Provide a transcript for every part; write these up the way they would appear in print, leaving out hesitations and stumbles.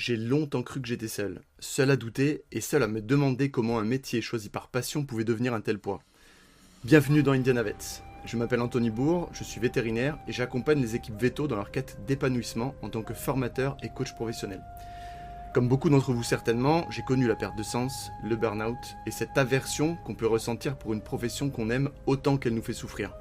J'ai longtemps cru que j'étais seul à douter et seul à me demander comment un métier choisi par passion pouvait devenir un tel poids. Bienvenue dans Indiana Vets. Je m'appelle Anthony Bourg, je suis vétérinaire et j'accompagne les équipes véto dans leur quête d'épanouissement en tant que formateur et coach professionnel. Comme beaucoup d'entre vous certainement, j'ai connu la perte de sens, le burn-out et cette aversion qu'on peut ressentir pour une profession qu'on aime autant qu'elle nous fait souffrir.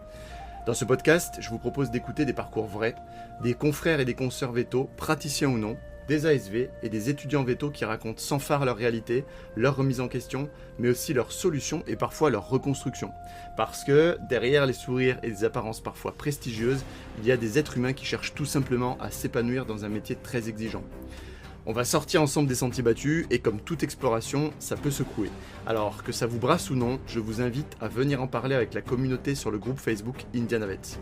Dans ce podcast, je vous propose d'écouter des parcours vrais, des confrères et des consoeurs véto, praticiens ou non, des ASV et des étudiants véto qui racontent sans phare leur réalité, leur remise en question, mais aussi leurs solutions et parfois leur reconstruction. Parce que derrière les sourires et des apparences parfois prestigieuses, il y a des êtres humains qui cherchent tout simplement à s'épanouir dans un métier très exigeant. On va sortir ensemble des sentiers battus et comme toute exploration, ça peut secouer. Alors que ça vous brasse ou non, je vous invite à venir en parler avec la communauté sur le groupe Facebook Indiana Vets.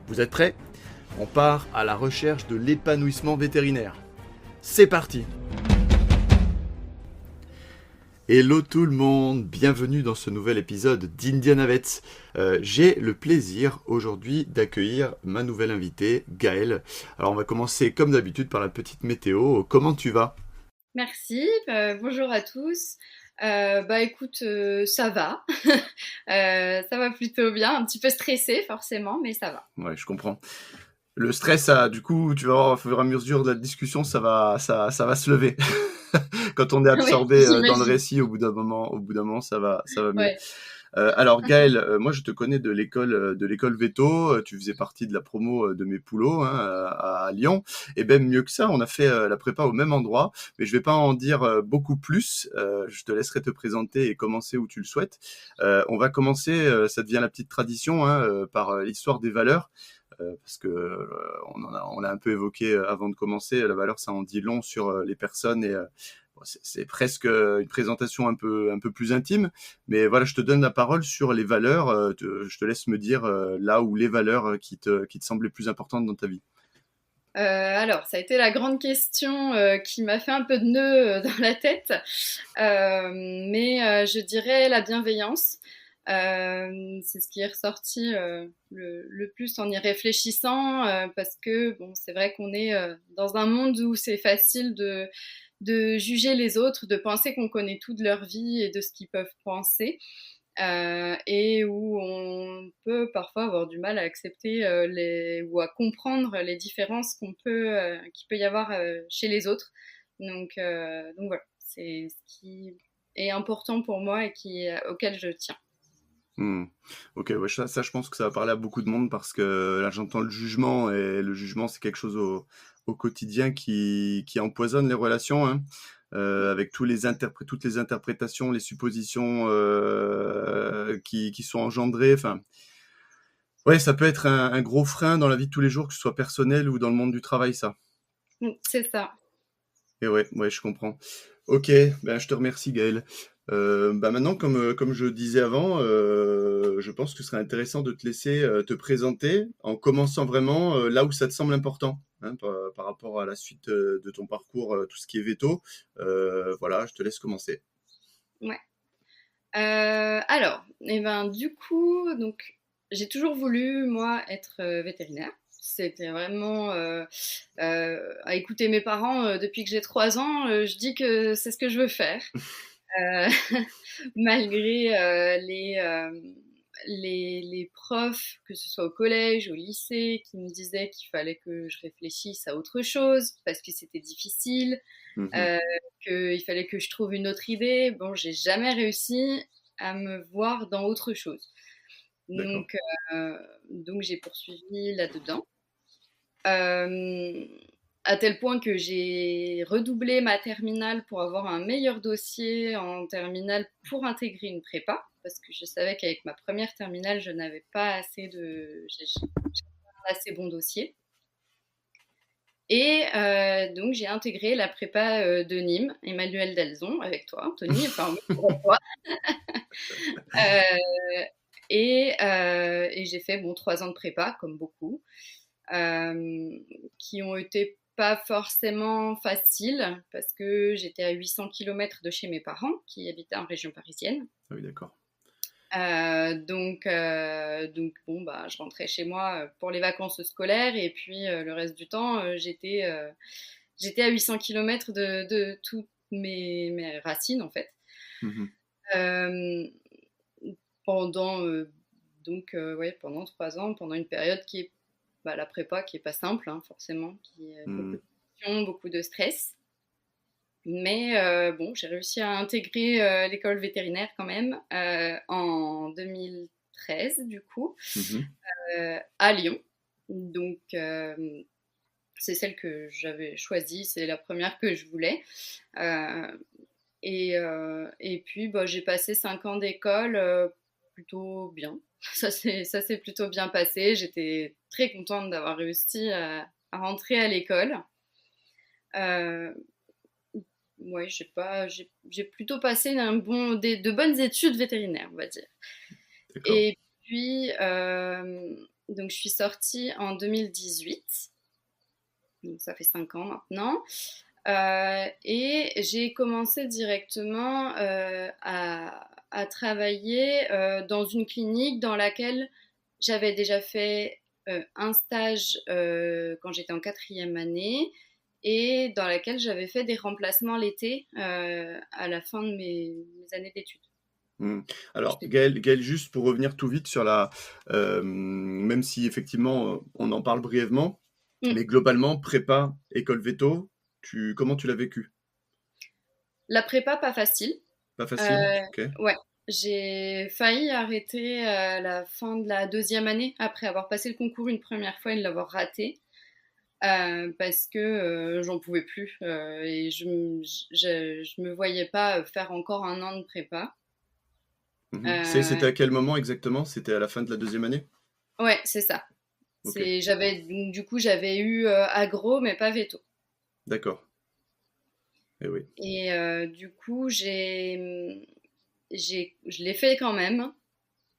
Vous êtes prêts ? On part à la recherche de l'épanouissement vétérinaire. C'est parti! Hello tout le monde, bienvenue dans ce nouvel épisode d'Indiana Vets. J'ai le plaisir aujourd'hui d'accueillir ma nouvelle invitée, Gaëlle. Alors on va commencer comme d'habitude par la petite météo. Comment tu vas? Merci, bonjour à tous. Écoute, ça va. Ça va plutôt bien, un petit peu stressée forcément, mais ça va. Ouais, je comprends. Le stress, du coup, tu vas voir au fur et à mesure de la discussion, ça va se lever. Quand on est Oui, absorbé dans le j'imagine. récit, au bout d'un moment, ça va mieux. Ouais. Alors Gaël, moi je te connais de l'école Veto, tu faisais partie de la promo de mes poulots hein, à Lyon, et même mieux que ça, on a fait la prépa au même endroit, mais je vais pas en dire beaucoup plus, je te laisserai te présenter et commencer où tu le souhaites. On va commencer, ça devient la petite tradition, hein, par l'histoire des valeurs. Parce que on l'a un peu évoqué avant de commencer, la valeur ça en dit long sur les personnes et c'est presque une présentation un peu plus intime, mais voilà, je te donne la parole sur les valeurs. Je te laisse me dire là où les valeurs qui te semblent les plus importantes dans ta vie. Alors, ça a été la grande question qui m'a fait un peu de nœud dans la tête, je dirais la bienveillance. C'est ce qui est ressorti le plus en y réfléchissant, parce que bon, c'est vrai qu'on est dans un monde où c'est facile de juger les autres, de penser qu'on connaît tout de leur vie et de ce qu'ils peuvent penser. Et où on peut parfois avoir du mal à accepter ou à comprendre les différences qu'il peut y avoir chez les autres. Donc voilà, c'est ce qui est important pour moi et auquel je tiens. Hmm. Ok, ouais, je pense que ça va parler à beaucoup de monde parce que là j'entends le jugement et le jugement c'est quelque chose au quotidien qui empoisonne les relations, hein, avec toutes les interprétations, les suppositions qui sont engendrées. Enfin, ouais, ça peut être un gros frein dans la vie de tous les jours, que ce soit personnel ou dans le monde du travail, ça. C'est ça. Et ouais, je comprends. Ok, ben, je te remercie Gaël. Maintenant, comme je disais avant, je pense que ce serait intéressant de te laisser te présenter en commençant vraiment là où ça te semble important, hein, par rapport à la suite de ton parcours, tout ce qui est veto. Voilà, je te laisse commencer. Ouais. Alors, du coup, j'ai toujours voulu, moi, être vétérinaire. C'était vraiment à écouter mes parents depuis que j'ai 3 ans. Je dis que c'est ce que je veux faire. Euh, Malgré les profs, que ce soit au collège, au lycée, qui me disaient qu'il fallait que je réfléchisse à autre chose parce que c'était difficile, Mhm. euh, qu'il fallait que je trouve une autre idée. Bon, j'ai jamais réussi à me voir dans autre chose. D'accord. Donc, euh, donc j'ai poursuivi là-dedans. Euh, à tel point que j'ai redoublé ma terminale pour avoir un meilleur dossier en terminale pour intégrer une prépa, parce que je savais qu'avec ma première terminale, je n'avais pas un assez bon dossier. Et donc j'ai intégré la prépa de Nîmes, Emmanuel Delzon, avec toi, Anthony, enfin oui, avec toi. Euh, et j'ai fait 3 ans de prépa, comme beaucoup. Qui ont été pas forcément faciles parce que j'étais à 800 km de chez mes parents qui habitaient en région parisienne. Ah oui, d'accord. Je rentrais chez moi pour les vacances scolaires et puis le reste du temps, j'étais à 800 km de toutes mes racines, en fait. Mhm. Euh, pendant, pendant 3 ans, pendant une période qui est la prépa, qui est pas simple, hein, forcément, qui est beaucoup Mhm. de pression, beaucoup de stress. Mais bon, j'ai réussi à intégrer l'école vétérinaire quand même en 2013, du coup, Mhm. à Lyon. Donc, c'est celle que j'avais choisie, c'est la première que je voulais. Euh, et puis, bah, j'ai passé 5 ans d'école plutôt bien. Ça s'est plutôt bien passé. J'étais très contente d'avoir réussi à rentrer à l'école. Euh, ouais, j'ai plutôt passé de bonnes études vétérinaires, on va dire. D'accord. Et puis, donc je suis sortie en 2018, donc ça fait 5 ans maintenant. Et j'ai commencé directement à travailler dans une clinique dans laquelle j'avais déjà fait un stage quand j'étais en 4e année et dans laquelle j'avais fait des remplacements l'été à la fin de mes années d'études. Mhm. Alors, J'étais- Gaël, juste pour revenir tout vite sur même si effectivement on en parle brièvement, Mm. mais globalement, prépa, école veto, comment tu l'as vécu? La prépa, pas facile. Pas facile? Euh, Ok. ouais, j'ai failli arrêter à la fin de la 2e année après avoir passé le concours une première fois et l'avoir raté. Parce que j'en pouvais plus et je me voyais pas faire encore un an de prépa. Mhm. C'était Euh, à quel moment exactement? C'était à la fin de la deuxième année? ouais, c'est ça. Ok, Du coup, j'avais eu agro, mais pas veto. d'accord. Eh oui. Et du coup, je l'ai fait quand même,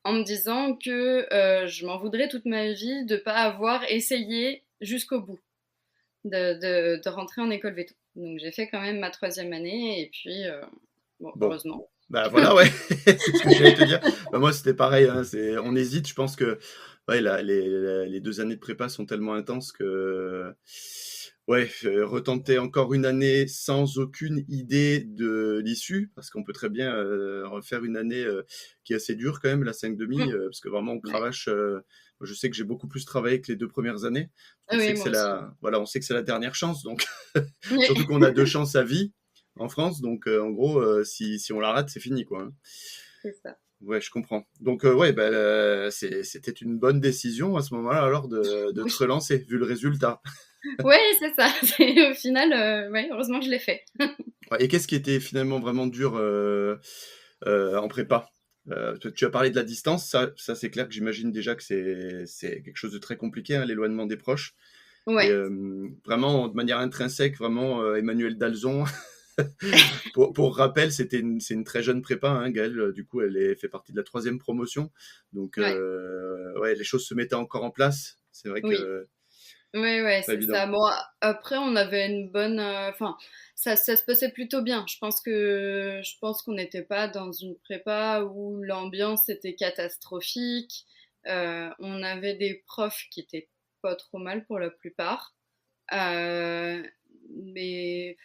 en me disant que je m'en voudrais toute ma vie de ne pas avoir essayé jusqu'au bout de rentrer en école veto. Donc j'ai fait quand même ma 3e année et puis, bon, Bon, heureusement. bah voilà, ouais, c'est ce que j'allais te dire. Bah, moi, c'était pareil, hein, on hésite. Je pense que ouais, les 2 années de prépa sont tellement intenses que ouais, retenter encore une année sans aucune idée de l'issue, parce qu'on peut très bien refaire une année qui est assez dure quand même, la 5,5, Mm. parce que vraiment on Ouais. cravache. Je sais que j'ai beaucoup plus travaillé que les 2 premières années. Ah On sait oui, que moi aussi. voilà, on sait que c'est la dernière chance, donc surtout Oui, qu'on a 2 chances à vie en France, donc en gros, si on la rate, c'est fini, quoi, hein. c'est ça. Ouais, je comprends. Donc ouais, bah, c'était une bonne décision à ce moment-là, alors de te Oui, relancer, vu le résultat. ouais, c'est ça. Au final, ouais, heureusement que je l'ai fait. Ouais, et qu'est-ce qui était finalement vraiment dur en prépa? Tu as parlé de la distance, ça c'est clair que j'imagine déjà que c'est quelque chose de très compliqué, hein, l'éloignement des proches. Et Ouais, vraiment, de manière intrinsèque, vraiment, Emmanuel Dalzon, pour rappel, c'est une très jeune prépa, hein, Gaëlle, du coup, fait partie de la 3e promotion. Donc, ouais, ouais, les choses se mettaient encore en place. C'est vrai oui. que Ouais, ouais, pas c'est évident. ça. Bon, après, on avait une bonne. Enfin, ça se passait plutôt bien. Je pense qu'on n'était pas dans une prépa où l'ambiance était catastrophique. On avait des profs qui étaient pas trop mal pour la plupart. Euh, mais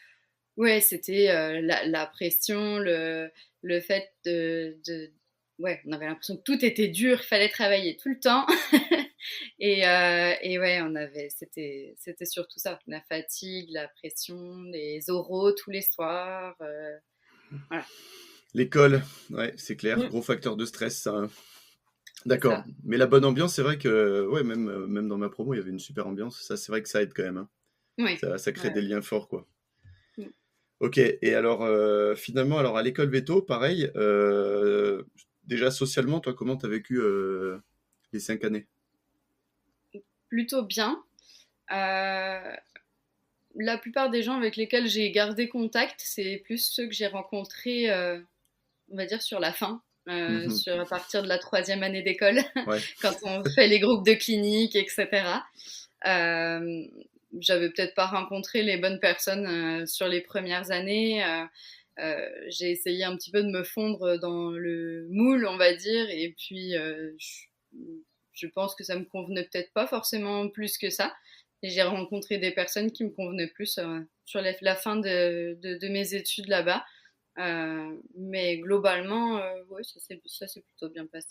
ouais, c'était la pression, le fait ouais, on avait l'impression que tout était dur, il fallait travailler tout le temps. Et ouais, c'était surtout ça, la fatigue, la pression, les oraux tous les soirs. Voilà. L'école, ouais, c'est clair, Mm. gros facteur de stress, ça, hein. C'est D'accord. ça. Mais la bonne ambiance, c'est vrai que, ouais, même dans ma promo, il y avait une super ambiance. Ça, c'est vrai que ça aide quand même, hein. Oui. Ça crée des Ouais. liens forts, quoi. Mm. Ok, et alors finalement, alors à l'école veto, pareil, déjà socialement, toi, comment t'as vécu les 5 années? Plutôt bien. Euh, la plupart des gens avec lesquels j'ai gardé contact, c'est plus ceux que j'ai rencontrés, on va dire, sur la fin. Mhm. À partir de la 3e année d'école, Ouais, quand on fait les groupes de clinique, etc. Euh, J'avais peut-être pas rencontré les bonnes personnes sur les premières années. J'ai essayé un petit peu de me fondre dans le moule, on va dire, et puis je pense que ça me convenait peut-être pas forcément plus que ça. Et j'ai rencontré des personnes qui me convenaient plus sur la fin de mes études là-bas. Mais globalement, ouais, ça s'est plutôt bien passé.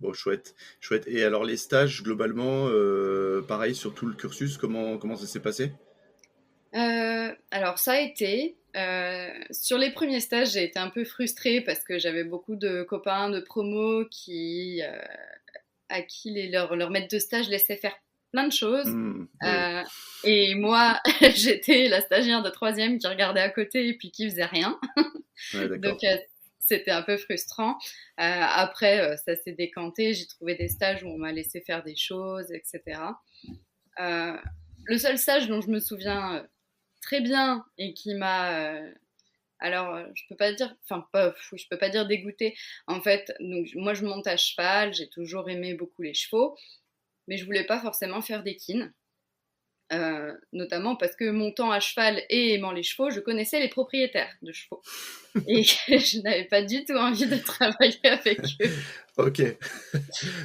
Bon, chouette, chouette. Et alors les stages, globalement, pareil sur tout le cursus, comment ça s'est passé? Alors ça a été. Sur les premiers stages, j'ai été un peu frustrée parce que j'avais beaucoup de copains de promo à qui leur maître de stage laissait faire plein de choses. Oui, Euh, et moi, j'étais la stagiaire de troisième qui regardait à côté et puis qui faisait rien. ouais, Donc d'accord. c'était un peu frustrant. Après, ça s'est décanté. J'ai trouvé des stages où on m'a laissé faire des choses, etc. Euh, le seul stage dont je me souviens très bien et qui m'a alors je peux pas dire enfin pas je peux pas dire dégoûté en fait. Donc moi je monte à cheval, j'ai toujours aimé beaucoup les chevaux, mais je voulais pas forcément faire d'équine. Notamment parce que montant à cheval et aimant les chevaux, je connaissais les propriétaires de chevaux et je n'avais pas du tout envie de travailler avec eux. Ok.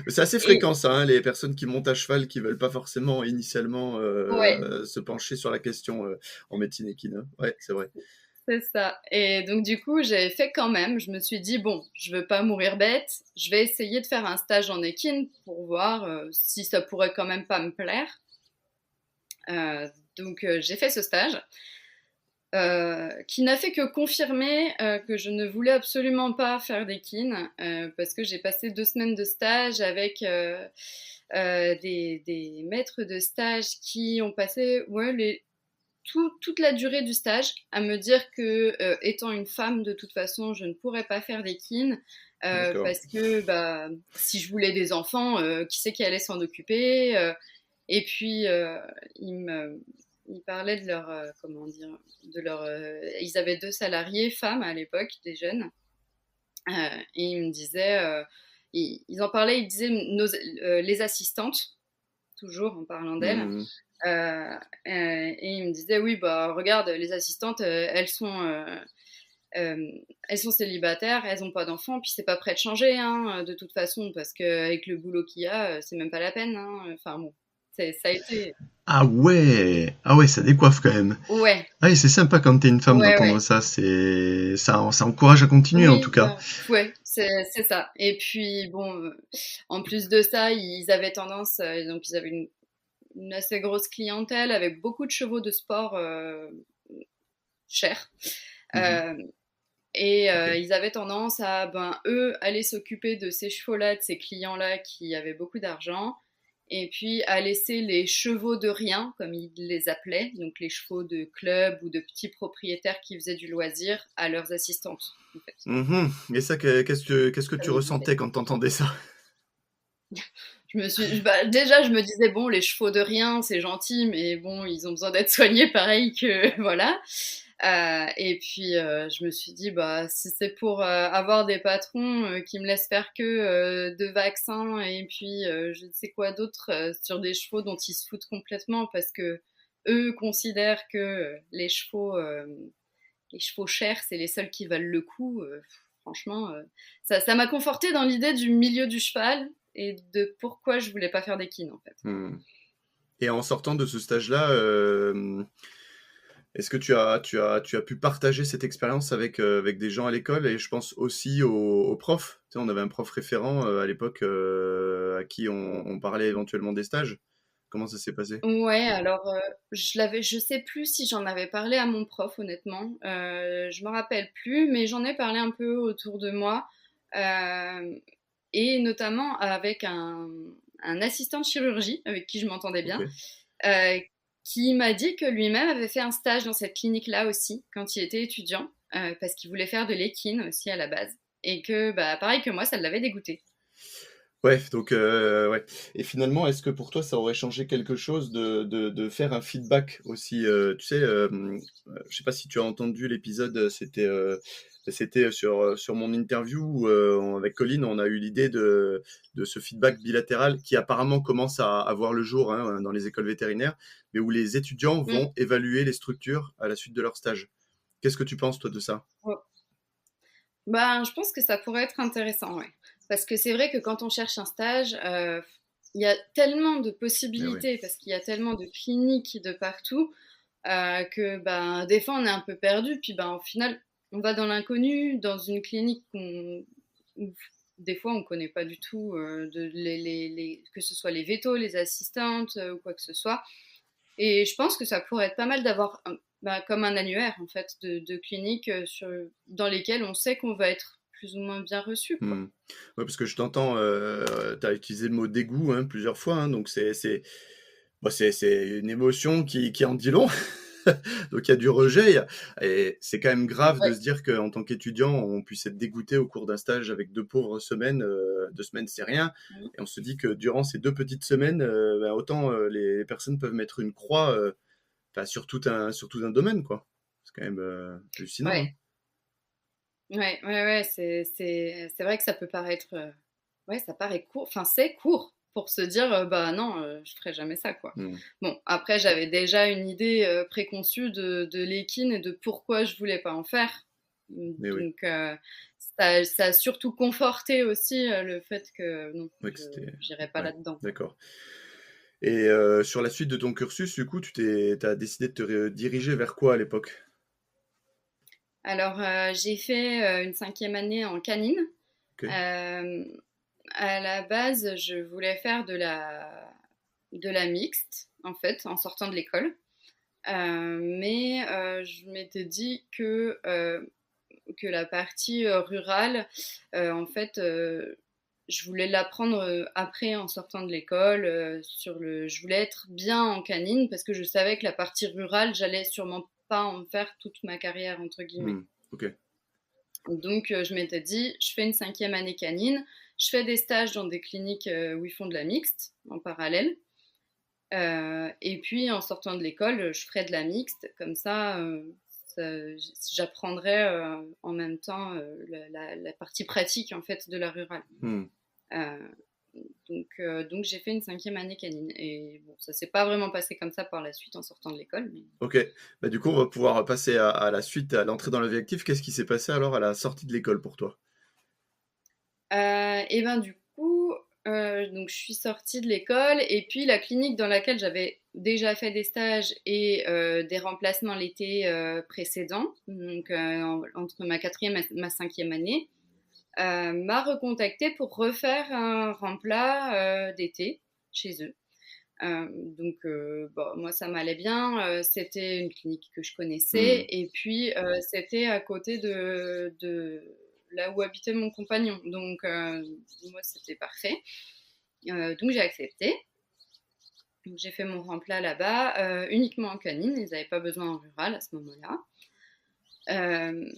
C'est assez Et fréquent ça, hein, les personnes qui montent à cheval qui veulent pas forcément initialement ouais, se pencher sur la question en médecine équine, hein. Ouais, c'est vrai. c'est ça. Et donc du coup, j'ai fait quand même. Je me suis dit bon, je veux pas mourir bête. Je vais essayer de faire un stage en équine pour voir si ça pourrait quand même pas me plaire. Donc j'ai fait ce stage qui n'a fait que confirmer que je ne voulais absolument pas faire d'équine parce que j'ai passé 2 semaines de stage avec des maîtres de stage qui ont passé toute la durée du stage à me dire que, étant une femme, de toute façon, je ne pourrais pas faire d'équine D'accord. parce que bah, si je voulais des enfants, qui c'est qui allait s'en occuper et puis, ils parlaient de leur, comment dire, ils avaient 2 salariés femmes à l'époque, des jeunes, et ils me disaient, ils en parlaient, ils disaient les assistantes, toujours en parlant d'elles, Mhm. et il me disait oui bah regarde les assistantes elles sont célibataires, elles ont pas d'enfants, puis c'est pas prêt de changer hein, de toute façon parce qu'avec le boulot qu'il y a, c'est même pas la peine. Hein. Enfin bon, ça a été Ah ouais, ça décoiffe quand même. ouais Ah, et c'est sympa quand t'es une femme ouais d'entendre ça. Ça encourage à continuer en tout oui cas. ouais c'est ça. Et puis bon, en plus de ça, ils avaient tendance, donc ils avaient une assez grosse clientèle avec beaucoup de chevaux de sport chers. Mhm. Euh, Et Ok. ils avaient tendance à, ben, eux, aller s'occuper de ces chevaux-là, de ces clients-là qui avaient beaucoup d'argent, et puis à laisser les chevaux de rien, comme ils les appelaient, donc les chevaux de club ou de petits propriétaires qui faisaient du loisir, à leurs assistantes, en fait. Mhm. Et ça, qu'est-ce que tu Comme ils disaient. ressentais quand t'entendais ça? Bah, déjà, je me disais, bon, les chevaux de rien, c'est gentil, mais bon, ils ont besoin d'être soignés pareil que, voilà. Et puis je me suis dit bah si c'est pour avoir des patrons qui me laissent faire que de vaccins et puis je ne sais quoi d'autre sur des chevaux dont ils se foutent complètement parce que eux considèrent que les chevaux chers c'est les seuls qui valent le coup. Franchement, ça m'a conforté dans l'idée du milieu du cheval et de pourquoi je voulais pas faire d'équine en fait. Hmm. Et en sortant de ce stage-là, est-ce que tu as pu partager cette expérience avec des gens à l'école? Et je pense aussi aux profs. Tu sais, on avait un prof référent à l'époque à qui on parlait éventuellement des stages. Comment ça s'est passé? Ouais, alors je sais plus si j'en avais parlé à mon prof, honnêtement. Je me rappelle plus, mais j'en ai parlé un peu autour de moi, euh, et notamment avec un assistant de chirurgie avec qui je m'entendais Ok. bien, euh, qui m'a dit que lui-même avait fait un stage dans cette clinique-là aussi quand il était étudiant, parce qu'il voulait faire de l'équine aussi à la base, et que bah pareil que moi, ça l'avait dégoûté. Ouais, donc ouais. Et finalement, est-ce que pour toi, ça aurait changé quelque chose de faire un feedback aussi tu sais, je sais pas si tu as entendu l'épisode, c'était sur mon interview où, avec Colline, on a eu l'idée de ce feedback bilatéral qui apparemment commence à voir le jour hein, dans les écoles vétérinaires, mais où les étudiants Mm. vont évaluer les structures à la suite de leur stage. Qu'est-ce que tu penses, toi, de ça? Ouais. Ben, je pense que ça pourrait être intéressant, ouais. Parce que c'est vrai que quand on cherche un stage, il y a tellement de Eh ouais. possibilités, parce qu'il y a tellement de cliniques de partout, que des fois on est un peu perdu, puis au final on va dans l'inconnu, dans une clinique où des fois on connaît pas du tout que ce soit les vétos, les assistantes ou quoi que ce soit. Et je pense que ça pourrait être pas mal d'avoir comme un annuaire en fait de cliniques dans lesquelles on sait qu'on va être plus ou moins bien reçu, quoi. Ouais, parce que je t'entends, tu as utilisé le mot dégoût plusieurs fois, donc c'est une émotion qui en dit long. Donc il y a du rejet, et c'est quand même grave de Ouais. se dire qu'en tant qu'étudiant, on puisse être dégoûté au cours d'un stage avec 2 pauvres semaines. 2 semaines, c'est rien. Mhm. Et on se dit que durant ces 2 petites semaines, autant les personnes peuvent mettre une croix sur sur tout un domaine, quoi. C'est quand même hallucinant. Hein. Ouais. Ouais, c'est vrai que ça peut paraître, ouais, ça paraît court, enfin c'est court pour se dire, bah non, je ferai jamais ça, quoi. Mm. Bon, après j'avais déjà une idée préconçue de l'équine et de pourquoi je voulais pas en faire. Mais oui, Donc ça a surtout conforté aussi le fait que non, ouais, que c'était... j'irai pas Ouais, là-dedans. d'accord. Et sur la suite de ton cursus, du coup, t'as décidé de te diriger vers quoi à l'époque? Alors j'ai fait une 5e année en canine. Ok. Euh, à la base, je voulais faire de la mixte, en fait, en sortant de l'école. Mais je m'étais dit que la partie rurale, en fait, je voulais l'apprendre après en sortant de l'école. Je voulais être bien en canine parce que je savais que la partie rurale, j'allais sûrement pas en faire toute ma carrière, entre guillemets. Ok. Donc, je m'étais dit, je fais une 5e année canine, je fais des stages dans des cliniques où ils font de la mixte en parallèle. Et puis, en sortant de l'école, je ferai de la mixte. Comme ça, j'apprendrai en même temps la partie pratique en fait de la rurale. Hmm. Euh, donc j'ai fait une 5e année canine. Et bon, ça s'est pas vraiment passé comme ça par la suite en sortant de l'école. Mais... Ok. Bah, du coup, on va pouvoir passer à la suite, à l'entrée dans la vie active. Qu'est-ce qui s'est passé alors à la sortie de l'école pour toi? Et ben du coup, donc je suis sortie de l'école et puis la clinique dans laquelle j'avais déjà fait des stages et des remplacements l'été précédent, donc entre ma 4e et ma 5e année, m'a recontactée pour refaire un remplat d'été chez eux. Donc moi ça m'allait bien, c'était une clinique que je connaissais Hmm. et puis c'était à côté de là où habitait mon compagnon, donc moi c'était parfait. Donc j'ai accepté, donc j'ai fait mon remplat là-bas uniquement en canine, ils n'avaient pas besoin en rural à ce moment-là. Euh,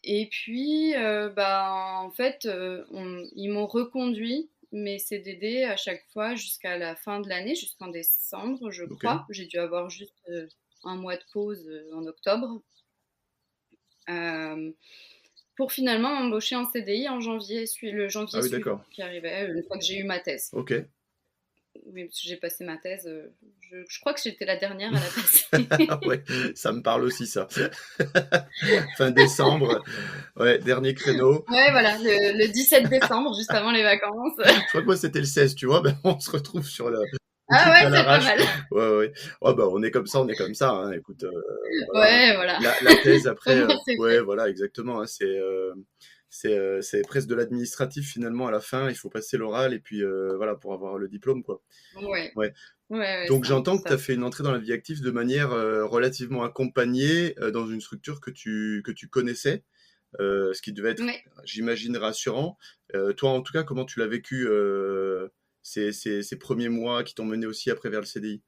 et puis en fait ils m'ont reconduit mes CDD à chaque fois jusqu'à la fin de l'année, jusqu'en décembre, je Ok. crois. J'ai dû avoir juste un mois de pause en octobre euh, pour finalement m'embaucher en CDI en janvier, le Ah janvier oui, suivant d'accord. qui arrivait, une fois que j'ai eu ma thèse. Ok. Oui, parce que j'ai passé ma thèse, je crois que j'étais la dernière à la passer. Ouais, ça me parle aussi, ça. Fin décembre, ouais, dernier créneau. Ouais, voilà, le 17 décembre, juste avant les vacances. Je crois que moi, c'était le 16, tu vois. Ben, on se retrouve sur le Ah truc ouais, à c'est pas l'arrache. mal. Ouais, ouais. Oh, bah, on est comme ça, on est comme ça. Hein. Écoute, voilà. Hein. Ouais, voilà. La thèse, Au après, moins, c'est ouais, fait. voilà, exactement. Hein. C'est presque de l'administratif, finalement, à la fin. Il faut passer l'oral, et puis, voilà, pour avoir le diplôme, quoi. Ouais. Ouais. Ouais, Donc c'est un peu j'entends que tu as ça. fait une entrée dans la vie active de manière relativement accompagnée dans une structure que tu connaissais, ce qui devait être, Ouais, j'imagine, rassurant. Toi, en tout cas, comment tu l'as vécu ces premiers mois qui t'ont mené aussi après vers le CDI?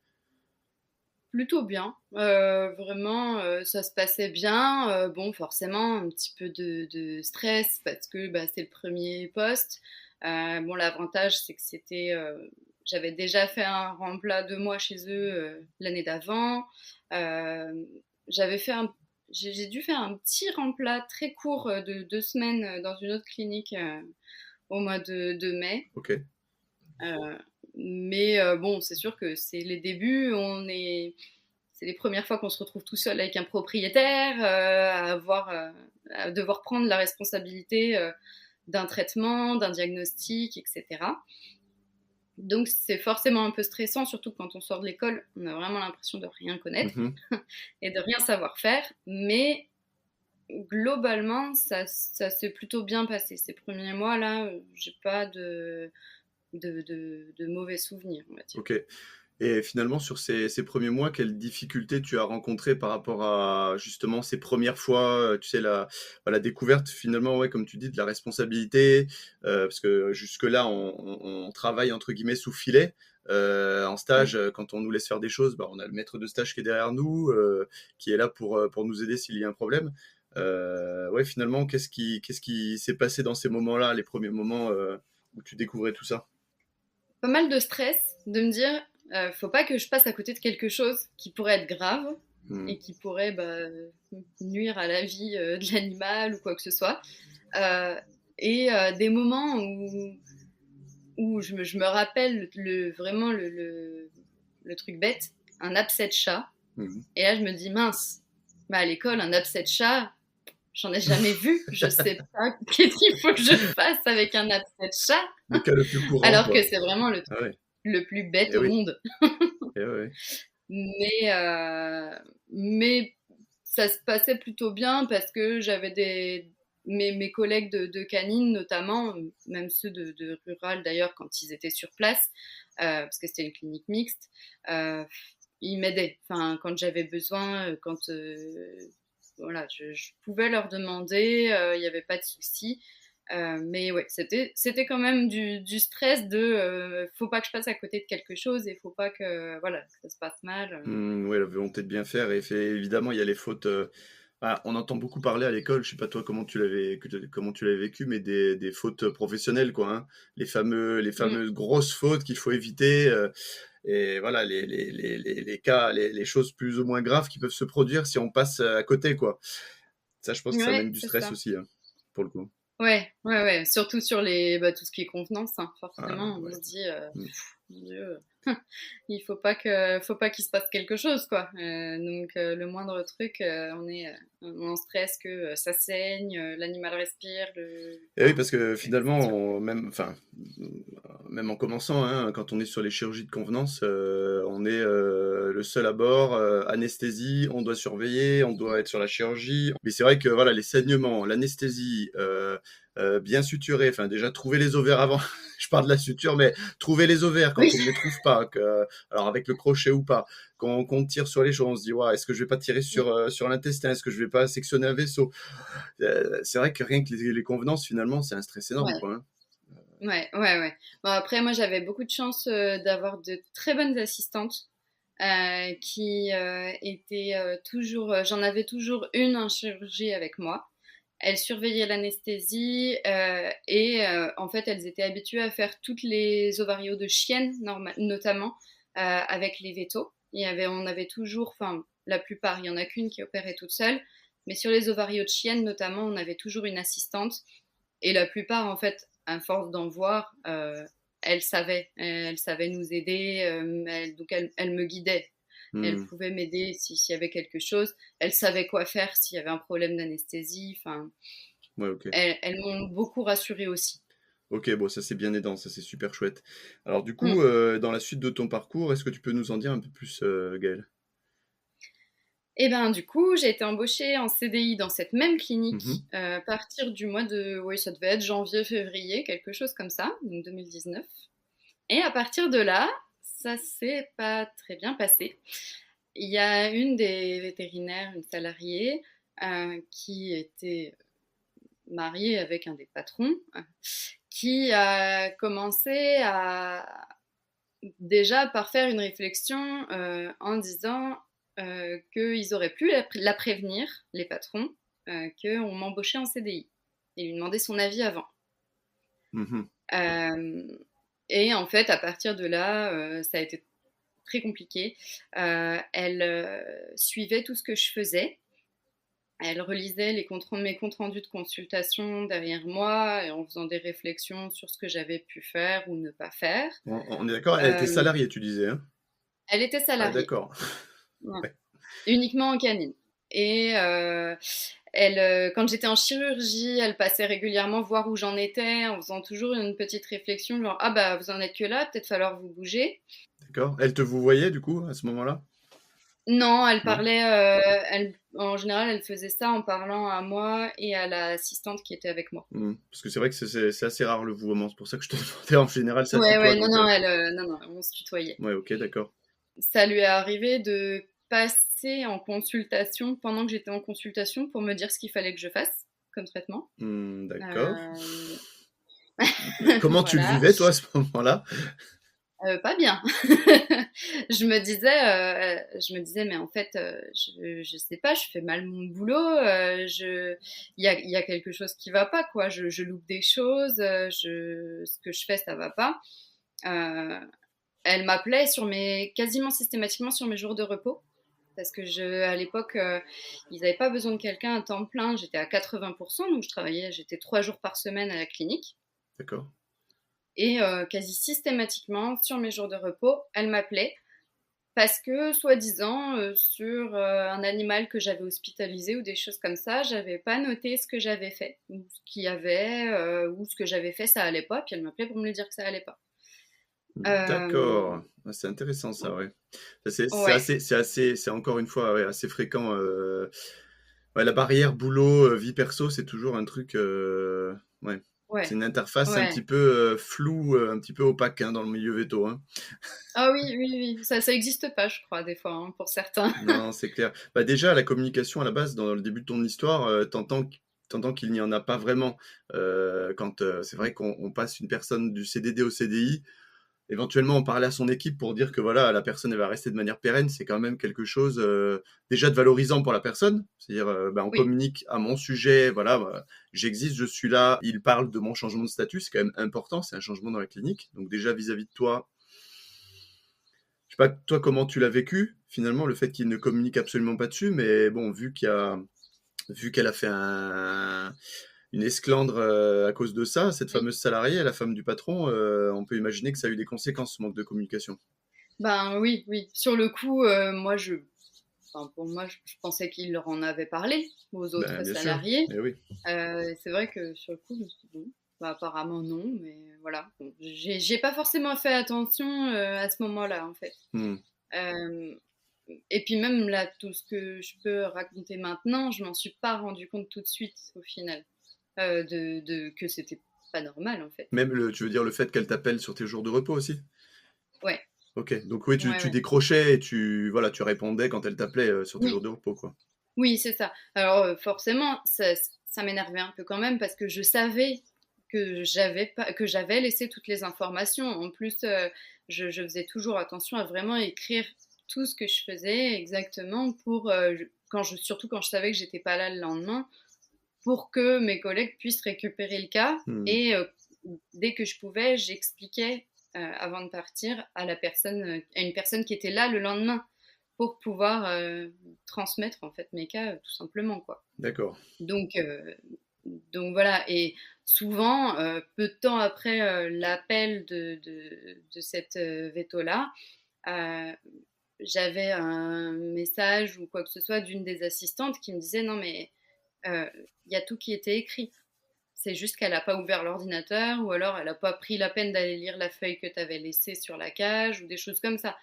plutôt bien. Vraiment, ça se passait bien. Bon, forcément, un petit peu de stress parce que c'est le premier poste. Bon, l'avantage, c'est que j'avais déjà fait un remplat 2 mois chez eux l'année d'avant. Euh, j'avais fait un, j'ai dû faire un petit remplat très court de 2 semaines dans une autre clinique au mois de mai. Ok. Euh, mais bon, c'est sûr que c'est les débuts, c'est les premières fois qu'on se retrouve tout seul avec un propriétaire, à devoir prendre la responsabilité d'un traitement, d'un diagnostic, etc. Donc c'est forcément un peu stressant, surtout quand on sort de l'école, on a vraiment l'impression de rien connaître Mhm. et de rien savoir faire. Mais globalement, ça s'est plutôt bien passé. Ces premiers mois là, j'ai pas de mauvais souvenirs, on va dire. Ok. Et finalement, sur ces premiers mois, quelles difficultés tu as rencontrées par rapport à justement ces premières fois, tu sais, la découverte finalement, ouais, comme tu dis, de la responsabilité, parce que jusque-là, on travaille entre guillemets sous filet. En stage, Oui. quand on nous laisse faire des choses, bah, on a le maître de stage qui est derrière nous, qui est là pour nous aider s'il y a un problème. Ouais, finalement, qu'est-ce qui s'est passé dans ces moments-là, les premiers moments où tu découvrais tout ça? Pas mal de stress, de me dire, faut pas que je passe à côté de quelque chose qui pourrait être grave Hmm. et qui pourrait nuire à la vie de l'animal ou quoi que ce soit. Euh, des moments où je me rappelle vraiment le truc bête, un abcès de chat. Mhm. Et là, je me dis, mince, à l'école, un abcès de chat, j'en ai jamais vu. Je sais pas qu'est-ce qu'il faut que je fasse avec un abcès de chat. Le cas le plus courant, Alors que quoi. c'est vraiment le Ah truc ouais. le plus bête Eh au oui. monde. Eh ouais. Mais ça se passait plutôt bien parce que j'avais mes collègues de canine, notamment, même ceux de rural d'ailleurs, quand ils étaient sur place, parce que c'était une clinique mixte, euh, ils m'aidaient. Enfin, quand j'avais besoin, quand voilà, je pouvais leur demander, il n'y avait pas de souci. Mais ouais, c'était quand même du stress de faut pas que je passe à côté de quelque chose et faut pas que, voilà, que ça se passe mal. Ouais, la volonté de bien faire et évidemment, il y a les fautes. On entend beaucoup parler à l'école, je sais pas toi comment tu l'avais vécu, mais des fautes professionnelles, quoi, hein. Les Mm. fameuses grosses fautes qu'il faut éviter. Et voilà, les cas, les choses plus ou moins graves qui peuvent se produire si on passe à côté, quoi. Ça, je pense que ça Ouais, amène du c'est stress ça. aussi, hein, pour le coup. Ouais, ouais, ouais. Surtout sur tout ce qui est contenance, hein, Ah là, forcément, on ouais. se dit, Mm. mon Dieu, il faut pas qu'il se passe quelque chose, quoi. Donc, le moindre truc, on stresse que ça saigne, l'animal respire, Et oui, enfin, parce que c'est finalement, sûr. même en commençant, hein, quand on est sur les chirurgies de convenance, on est le seul à bord, anesthésie, on doit surveiller, on doit être sur la chirurgie. Mais c'est vrai que voilà, les saignements, l'anesthésie, bien suturer, enfin déjà trouver les ovaires avant. Je parle de la suture, mais trouver les ovaires Oui, quand on ne les trouve pas, alors avec le crochet ou pas, quand on tire sur les choses, on se dit, ouais, est-ce que je vais pas tirer sur l'intestin, est-ce que je vais pas sectionner un vaisseau? C'est vrai que rien que les convenances, finalement, c'est un stress énorme, ouais. quoi, hein. Ouais, ouais, ouais. Bon, après, moi, j'avais beaucoup de chance d'avoir de très bonnes assistantes qui étaient toujours. J'en avais toujours une en chirurgie avec moi. Elles surveillaient l'anesthésie en fait, elles étaient habituées à faire toutes les ovarios de chiennes, notamment avec les vétos. On avait toujours, enfin, la plupart, il y en a qu'une qui opérait toute seule, mais sur les ovarios de chiennes, notamment, on avait toujours une assistante. Et la plupart, en fait, à force d'en voir, elle savait nous aider, donc elle me guidait. Elle Hmm. pouvait m'aider s'il y avait quelque chose. Elle savait quoi faire s'il y avait un problème d'anesthésie. Enfin, Ouais, ok. elles m'ont beaucoup rassurée aussi. Ok, bon, ça c'est bien aidant, ça c'est super chouette. Alors du Mm. coup, dans la suite de ton parcours, est-ce que tu peux nous en dire un peu plus, Gaël? Et ben du coup, j'ai été embauchée en CDI dans cette même Mhm. clinique à partir du mois de, oui, ça devait être janvier-février, quelque chose comme ça, donc 2019. Et à partir de là, ça s'est pas très bien passé. Il y a une des vétérinaires, une salariée, qui était mariée avec un des patrons, qui a commencé à déjà par faire une réflexion en disant qu'ils auraient pu la prévenir, les patrons, qu'on m'embauchait en CDI et lui demander son avis avant. Mhm. Euh, et en fait, à partir de là, ça a été très compliqué. Elle suivait tout ce que je faisais. Elle relisait mes comptes rendus de consultation derrière moi et en faisant des réflexions sur ce que j'avais pu faire ou ne pas faire. On est d'accord, elle était Euh, salariée, tu disais, hein? Elle était Ah, salariée, d'accord. ouais, Ouais. uniquement en canine. Et quand j'étais en chirurgie, elle passait régulièrement voir où j'en étais, en faisant toujours une petite réflexion, genre ah bah vous en êtes que là, peut-être falloir vous bouger. D'accord. Elle te vous voyait du coup à ce moment-là? Non, elle Non? parlait, en général, elle faisait ça en parlant à moi et à l'assistante qui était avec moi. Parce que c'est vrai que c'est assez rare le vouvoiement, c'est pour ça que je te demandais. En général, ça Ouais, tutoie, ouais, non, donc non, non, non, on se tutoyait. ouais, ok, d'accord. Ça lui est arrivé de passer en consultation pendant que j'étais en consultation pour me dire ce qu'il fallait que je fasse comme traitement. D'accord. Euh, Comment tu le voilà. vivais, toi, à ce moment-là? Pas bien. Je me disais, mais en fait, je sais pas, je fais mal mon boulot. Il y a quelque chose qui va pas, quoi. Je loupe des choses. Ce que je fais, ça va pas. Euh, Elle m'appelait quasiment systématiquement sur mes jours de repos. Parce que à l'époque, ils n'avaient pas besoin de quelqu'un à temps plein. J'étais à 80%, donc j'étais 3 jours par semaine à la clinique. D'accord. Et quasi systématiquement, sur mes jours de repos, elle m'appelait parce que, soi-disant, sur un animal que j'avais hospitalisé ou des choses comme ça, j'avais pas noté ce que j'avais fait, ou ce qu'il y avait, ou ce que j'avais fait, ça allait pas, puis elle m'appelait pour me le dire que ça allait pas. D'accord. Ah, c'est intéressant ça, ouais. Ça, Ouais, c'est encore une fois ouais, assez fréquent. Ouais, la barrière boulot, vie perso, c'est toujours un truc. Ouais. C'est ouais, une interface un ouais. petit peu floue, un petit peu opaque hein, dans le milieu veto. Hein. Ah oui, oui, oui, ça existe pas, je crois, des fois, hein, pour certains. Non, c'est clair. Bah déjà, la communication à la base, dans le début de ton histoire, t'entends qu'il n'y en a pas vraiment. Quand c'est vrai qu'on passe une personne du CDD au CDI, éventuellement en parler à son équipe pour dire que voilà, la personne elle va rester de manière pérenne, c'est quand même quelque chose déjà de valorisant pour la personne. C'est-à-dire, bah, on Oui, communique à mon sujet, voilà, bah, j'existe, je suis là, il parle de mon changement de statut, c'est quand même important, c'est un changement dans la clinique. Donc déjà vis-à-vis de toi, je sais pas toi comment tu l'as vécu, finalement, le fait qu'il ne communique absolument pas dessus, mais bon, vu qu'elle a fait une esclandre à cause de ça, cette oui. fameuse salariée, la femme du patron, on peut imaginer que ça a eu des conséquences, ce manque de communication. Ben oui, oui. Sur le coup, enfin, pour moi, je pensais qu'il leur en avait parlé aux Ben, autres bien sûr, salariés. eh oui. C'est vrai que sur le coup, je me suis dit, bon, bah, apparemment non, mais voilà. Bon, j'ai pas forcément fait attention à ce moment-là, en fait. Hmm. Euh, et puis même là, tout ce que je peux raconter maintenant, je m'en suis pas rendu compte tout de suite, au final, que c'était pas normal, en fait. Même tu veux dire le fait qu'elle t'appelle sur tes jours de repos aussi? Ouais, Ok, donc oui, ouais, tu ouais. décrochais et voilà, tu répondais quand elle t'appelait sur tes jours Oui, de repos, quoi. oui, c'est ça. Alors forcément, ça m'énervait un peu quand même parce que je savais que j'avais laissé toutes les informations. En plus, je faisais toujours attention à vraiment écrire tout ce que je faisais exactement pour surtout quand je savais que j'étais pas là le lendemain, pour que mes collègues puissent récupérer le cas Hmm. et dès que je pouvais, j'expliquais avant de partir à une personne qui était là le lendemain pour pouvoir transmettre en fait mes cas tout simplement quoi. D'accord. Donc euh, donc voilà et souvent peu de temps après l'appel de cette veto là, euh, j'avais un message ou quoi que ce soit d'une des assistantes qui me disait non mais il y a tout qui était écrit. C'est juste qu'elle n'a pas ouvert l'ordinateur ou alors elle n'a pas pris la peine d'aller lire la feuille que tu avais laissée sur la cage ou des choses comme ça.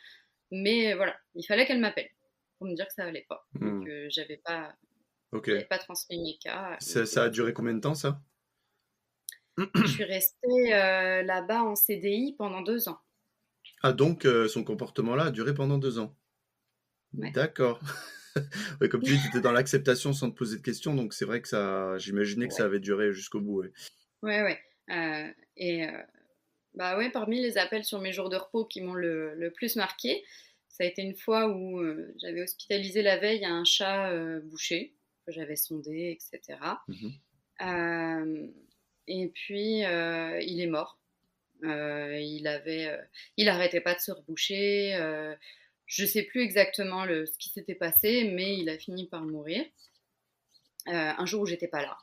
Mais voilà, il fallait qu'elle m'appelle pour me dire que ça allait pas. Donc Hmm. Ok. j'avais pas transmis mes cas. Ça a duré combien de temps, ça? Je suis restée là-bas en CDI pendant 2 ans. Ah, donc son comportement-là a duré pendant 2 ans. Ouais, D'accord. Ouais, comme tu dis, tu étais dans l'acceptation sans te poser de questions, donc c'est vrai que j'imaginais que ça ouais, avait duré jusqu'au bout. Ouais. ouais, ouais. Et bah ouais, parmi les appels sur mes jours de repos qui m'ont le plus marqué, ça a été une fois où j'avais hospitalisé la veille un chat bouché que j'avais sondé, etc. Mhm. Euh, et puis il est mort. Il arrêtait pas de se reboucher. Je sais plus exactement ce qui s'était passé, mais il a fini par mourir un jour où j'étais pas là.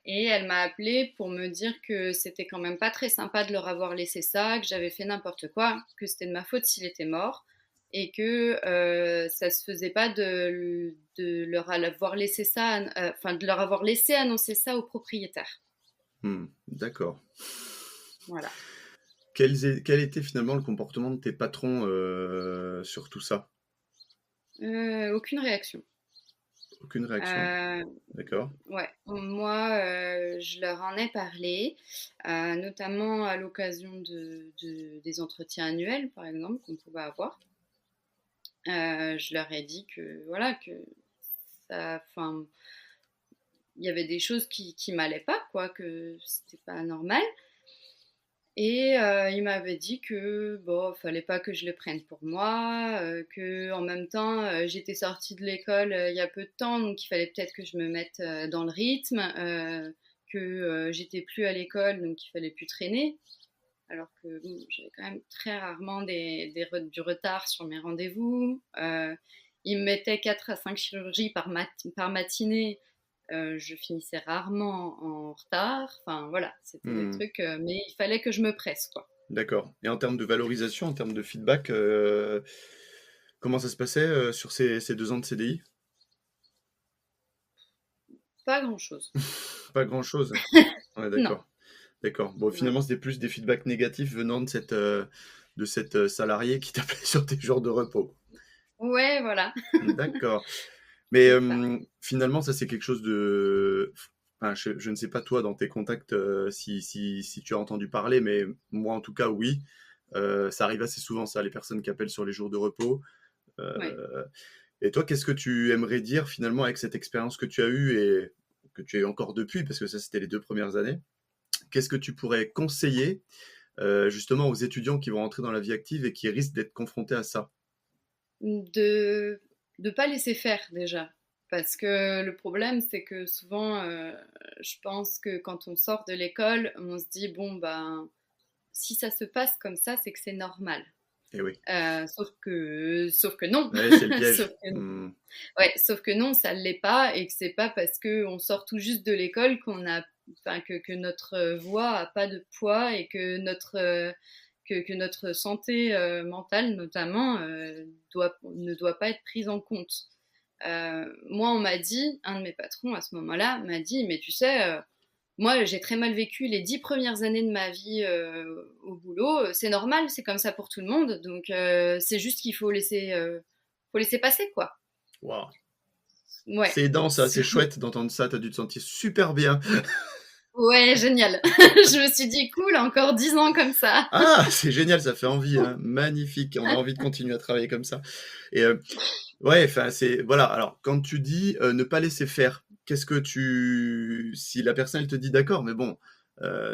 Et elle m'a appelée pour me dire que c'était quand même pas très sympa de leur avoir laissé ça, que j'avais fait n'importe quoi, que c'était de ma faute s'il était mort, et que ça se faisait pas de leur avoir laissé ça, de leur avoir laissé annoncer ça au propriétaire. D'accord. Voilà. Quel était finalement le comportement de tes patrons sur tout ça? Aucune réaction. Aucune réaction. Euh, D'accord. ouais, moi, je leur en ai parlé, notamment à l'occasion des entretiens annuels, par exemple, qu'on pouvait avoir. Je leur ai dit que voilà, que ça, enfin, il y avait des choses qui m'allaient pas, quoi, que c'était pas normal. Et il m'avait dit que bon, fallait pas que je le prenne pour moi, que en même temps, j'étais sortie de l'école il y a peu de temps, donc il fallait peut-être que je me mette dans le rythme, que j'étais plus à l'école, donc il fallait plus traîner. Alors que bon, j'avais quand même très rarement du retard sur mes rendez-vous. Il me mettait 4 à 5 chirurgies par matinée. Je finissais rarement en retard. Enfin voilà, c'était des trucs, mais il fallait que je me presse, quoi. D'accord. Et en termes de valorisation, en termes de feedback, comment ça se passait sur ces 2 ans de CDI? Pas grand-chose. Pas grand-chose. Ouais, Non. d'accord. D'accord. Bon, Non. finalement, c'était plus des feedbacks négatifs venant de cette salariée qui t'appelait sur tes jours de repos. Ouais, voilà, D'accord. Mais c'est ça. finalement, ça, c'est quelque chose de... Enfin, je ne sais pas toi, dans tes contacts, si tu as entendu parler, mais moi, en tout cas, oui. Ça arrive assez souvent, ça, les personnes qui appellent sur les jours de repos. Ouais. Euh, et toi, qu'est-ce que tu aimerais dire finalement avec cette expérience que tu as eue et que tu as eu encore depuis, parce que ça, c'était les 2 premières années. Qu'est-ce que tu pourrais conseiller justement aux étudiants qui vont entrer dans la vie active et qui risquent d'être confrontés à ça? De pas laisser faire déjà. Parce que le problème, c'est que souvent, je pense que quand on sort de l'école, on se dit, bon, ben, si ça se passe comme ça, c'est que c'est normal. Eh oui, Sauf que non. ouais, c'est le Sauf piège. que, ouais, sauf que non, ça ne l'est pas et que c'est pas parce qu'on sort tout juste de l'école que notre voix a pas de poids et que notre santé mentale, notamment, ne doit pas être prise en compte. Moi, on m'a dit, un de mes patrons à ce moment-là m'a dit, mais tu sais, moi, j'ai très mal vécu les 10 premières années de ma vie au boulot. C'est normal, c'est comme ça pour tout le monde. Donc, c'est juste qu'il faut laisser passer, quoi. Waouh. Ouais. C'est aidant ça, c'est chouette d'entendre ça, t'as dû te sentir super bien. Ouais, génial. Je me suis dit, cool, encore 10 ans comme ça. Ah, c'est génial, ça fait envie, hein. Magnifique, on a envie de continuer à travailler comme ça. Et ouais, enfin, c'est... Voilà, alors, quand tu dis ne pas laisser faire, qu'est-ce que tu... Si la personne, elle te dit d'accord, mais bon,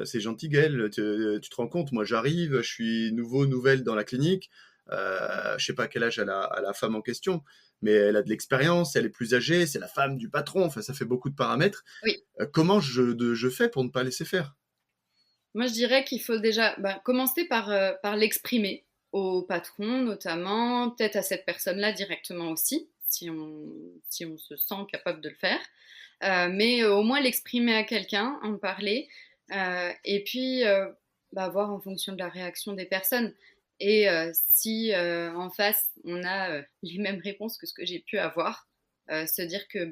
c'est gentil, Gaël, tu te rends compte, moi j'arrive, je suis nouvelle dans la clinique, je sais pas quel âge a la femme en question, mais elle a de l'expérience, elle est plus âgée, c'est la femme du patron, enfin, ça fait beaucoup de paramètres. Oui. Comment je fais pour ne pas laisser faire? Moi, je dirais qu'il faut déjà commencer par l'exprimer au patron, notamment, peut-être à cette personne-là directement aussi, si on se sent capable de le faire. Mais au moins l'exprimer à quelqu'un, en parler, et puis voir en fonction de la réaction des personnes. Et si en face, on a les mêmes réponses que ce que j'ai pu avoir, se dire que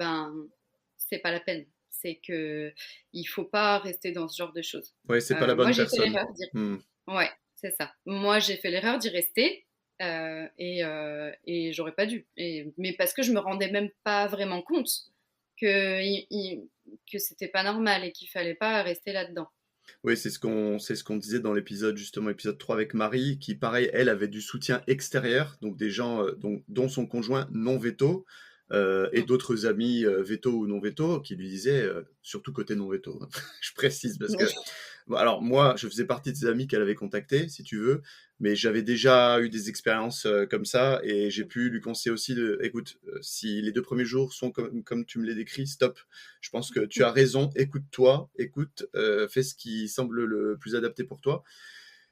c'est pas la peine. C'est que il faut pas rester dans ce genre de choses. Ouais, c'est pas la Moi, bonne j'ai fait personne. l'erreur Ouais, c'est ça. Moi, j'ai fait l'erreur d'y rester et j'aurais pas dû. Mais parce que je me rendais même pas vraiment compte que, que c'était pas normal et qu'il fallait pas rester là-dedans. Oui, c'est ce qu'on disait dans l'épisode, justement, épisode 3 avec Marie, qui, pareil, elle avait du soutien extérieur, donc des gens, dont son conjoint non veto, et Mm. d'autres amis veto ou non veto, qui lui disaient, surtout côté non veto, hein, je précise, parce que Oui. bon, alors moi, je faisais partie de ses amis qu'elle avait contactés, si tu veux, mais j'avais déjà eu des expériences comme ça, et j'ai pu lui conseiller aussi de, écoute, si les 2 premiers jours sont comme tu me les décris, stop. Je pense que tu as raison, écoute-toi, écoute, fais ce qui semble le plus adapté pour toi.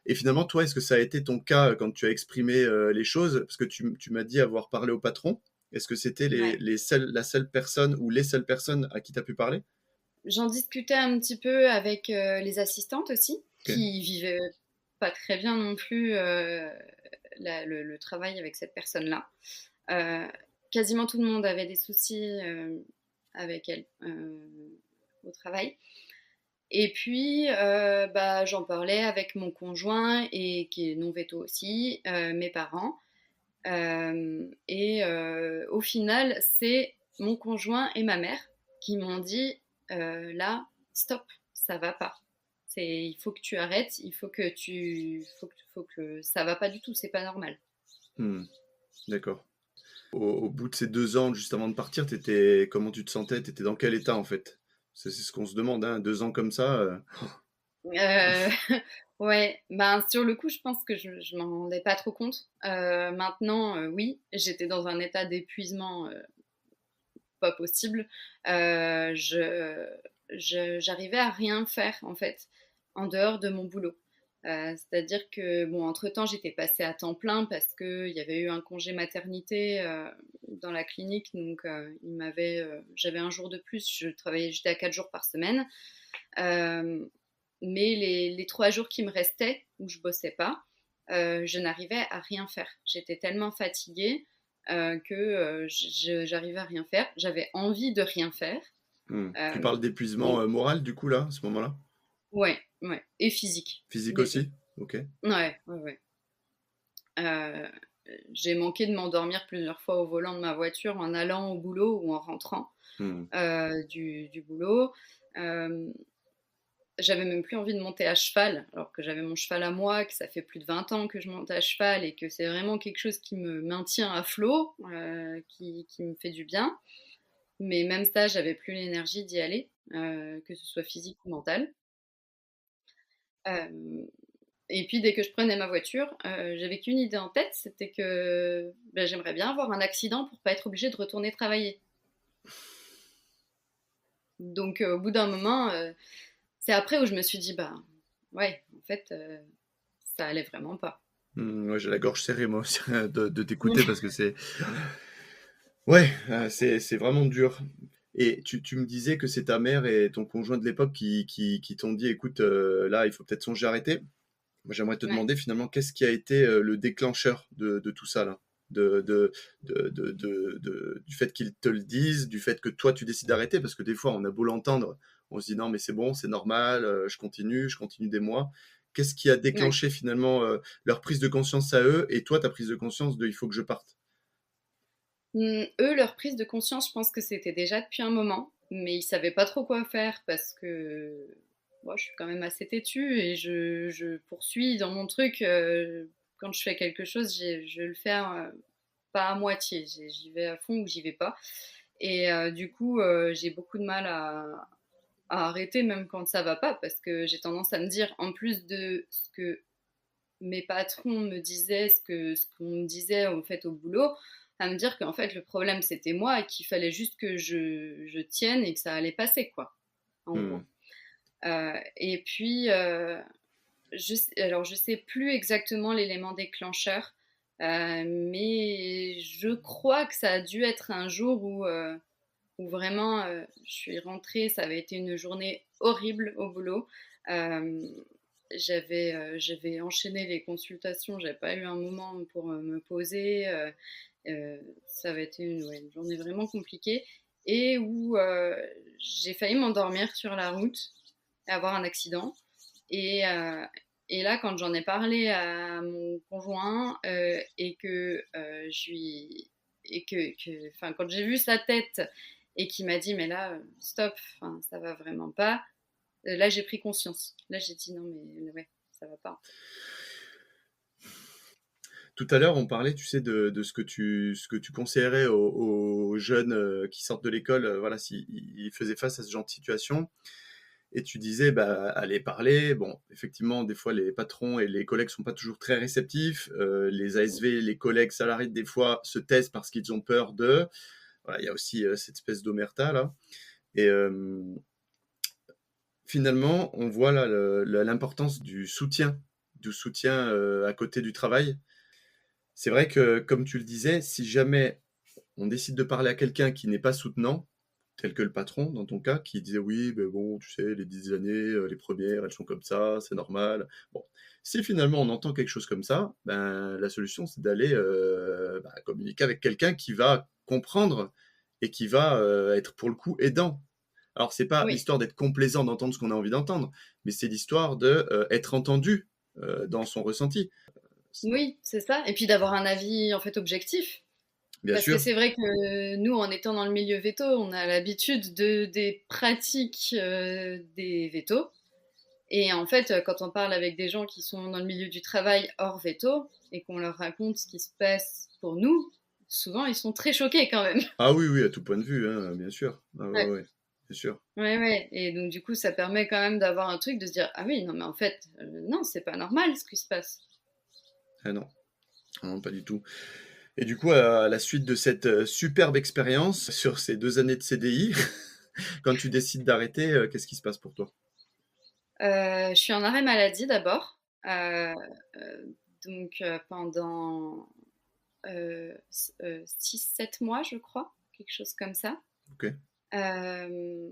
Et finalement, toi, est-ce que ça a été ton cas quand tu as exprimé les choses? Parce que tu m'as dit avoir parlé au patron. Est-ce que c'était Ouais. la seule personne ou les seules personnes à qui tu as pu parler? J'en discutais un petit peu avec les assistantes aussi, Ok. qui vivaient pas très bien non plus le travail avec cette personne-là. Euh, Quasiment tout le monde avait des soucis avec elle au travail. Et puis, j'en parlais avec mon conjoint et qui est non veto aussi, mes parents. Au final, c'est mon conjoint et ma mère qui m'ont dit là, stop, ça va pas. Il faut que tu arrêtes, faut que ça va pas du tout, c'est pas normal. D'accord. Au bout de ces 2 ans, juste avant de partir, comment tu te sentais? T'étais dans quel état en fait? C'est ce qu'on se demande, hein, 2 ans comme ça. Euh, ouais, ben sur le coup, je pense que je m'en rendais pas trop compte. Maintenant, oui, j'étais dans un état d'épuisement pas possible. J'arrivais à rien faire en fait en dehors de mon boulot. C'est-à-dire que bon, entre-temps, j'étais passée à temps plein parce qu'il y avait eu un congé maternité dans la clinique, donc j'avais un jour de plus. J'étais à 4 jours par semaine. Mais les 3 jours qui me restaient, où je bossais pas, je n'arrivais à rien faire. J'étais tellement fatiguée que j'arrivais à rien faire. J'avais envie de rien faire. Tu parles d'épuisement Et, moral du coup là, à ce moment-là? ouais, ouais. Et physique. Physique Les deux. aussi? Ok. Ouais, ouais, ouais. Euh, j'ai manqué de m'endormir plusieurs fois au volant de ma voiture en allant au boulot ou en rentrant Hmm. du boulot. Euh, J'avais même plus envie de monter à cheval, alors que j'avais mon cheval à moi, que ça fait plus de 20 ans que je monte à cheval et que c'est vraiment quelque chose qui me maintient à flot, qui me fait du bien. Mais même ça, j'avais plus l'énergie d'y aller, que ce soit physique ou mentale. Euh, et puis dès que je prenais ma voiture, j'avais qu'une idée en tête, c'était que j'aimerais bien avoir un accident pour pas être obligée de retourner travailler. Donc au bout d'un moment, c'est après où je me suis dit, bah ouais, en fait, ça allait vraiment pas. Ouais, j'ai la gorge serrée moi aussi de t'écouter parce que c'est ouais, c'est vraiment dur. Et tu me disais que c'est ta mère et ton conjoint de l'époque qui t'ont dit, écoute, là, il faut peut-être songer à arrêter. Moi, j'aimerais te Ouais, demander finalement qu'est-ce qui a été le déclencheur de tout ça là, du fait qu'ils te le disent, du fait que toi tu décides d'arrêter, parce que des fois on a beau l'entendre, on se dit non mais c'est bon, c'est normal, je continue des mois. Qu'est-ce qui a ouais. déclenché finalement leur prise de conscience à eux et toi ta prise de conscience de il faut que je parte? Eux, leur prise de conscience, je pense que c'était déjà depuis un moment, mais ils savaient pas trop quoi faire parce que moi, je suis quand même assez têtue et je poursuis dans mon truc. Quand je fais quelque chose, je le fais pas à moitié. J'y vais à fond ou j'y vais pas. Et du coup, j'ai beaucoup de mal à arrêter même quand ça va pas parce que j'ai tendance à me dire, en plus de ce que mes patrons me disaient, ce qu'on me disait en fait au boulot, à me dire qu'en fait le problème c'était moi et qu'il fallait juste que je tienne et que ça allait passer quoi, en Hmm. gros. Et puis alors je sais plus exactement l'élément déclencheur, mais je crois que ça a dû être un jour où vraiment je suis rentrée, ça avait été une journée horrible au boulot. Euh, j'avais enchaîné les consultations, j'avais pas eu un moment pour me poser. Ça avait été une journée vraiment compliquée et où j'ai failli m'endormir sur la route et avoir un accident. Et, euh, et là, quand j'en ai parlé à mon conjoint et que je lui et enfin, quand j'ai vu sa tête et qu'il m'a dit mais là stop, enfin, ça va vraiment pas. Là, j'ai pris conscience. Là, j'ai dit non mais ouais, ça va pas. Tout à l'heure, on parlait, tu sais, de ce que tu conseillerais aux jeunes qui sortent de l'école, voilà, s'ils faisaient face à ce genre de situation. Et tu disais, bah, aller parler. Bon, effectivement, des fois, les patrons et les collègues sont pas toujours très réceptifs. Les ASV, les collègues salariés, des fois, se taisent parce qu'ils ont peur de. Voilà, il y a aussi cette espèce d'omerta, là. Et finalement, on voit là l'importance du soutien à côté du travail. C'est vrai que, comme tu le disais, si jamais on décide de parler à quelqu'un qui n'est pas soutenant, tel que le patron, dans ton cas, qui disait oui, mais bon, tu sais, les 10 années, les premières, elles sont comme ça, c'est normal. Bon, si finalement on entend quelque chose comme ça, ben, la solution c'est d'aller communiquer avec quelqu'un qui va comprendre et qui va être pour le coup aidant. Alors, c'est pas Oui, l'histoire d'être complaisant d'entendre ce qu'on a envie d'entendre, mais c'est l'histoire de être entendu dans son ressenti. oui, c'est ça. Et puis d'avoir un avis en fait objectif. Bien Parce que sûr. c'est vrai que nous, en étant dans le milieu veto, on a l'habitude des pratiques des vétos. Et en fait, quand on parle avec des gens qui sont dans le milieu du travail hors veto et qu'on leur raconte ce qui se passe pour nous, souvent ils sont très choqués quand même. Ah oui, oui, à tout point de vue, hein, bien sûr. Ah ouais, Ouais. ouais, bien sûr. Ouais, ouais. Et donc du coup, ça permet quand même d'avoir un truc de se dire, ah oui, non, mais en fait, non, c'est pas normal ce qui se passe. Ah non, non, pas du tout. Et du coup, à la suite de cette superbe expérience sur ces 2 années de CDI, quand tu décides d'arrêter, qu'est-ce qui se passe pour toi? Je suis en arrêt maladie d'abord. Donc pendant 6-7 mois, je crois, quelque chose comme ça. Ok. Euh,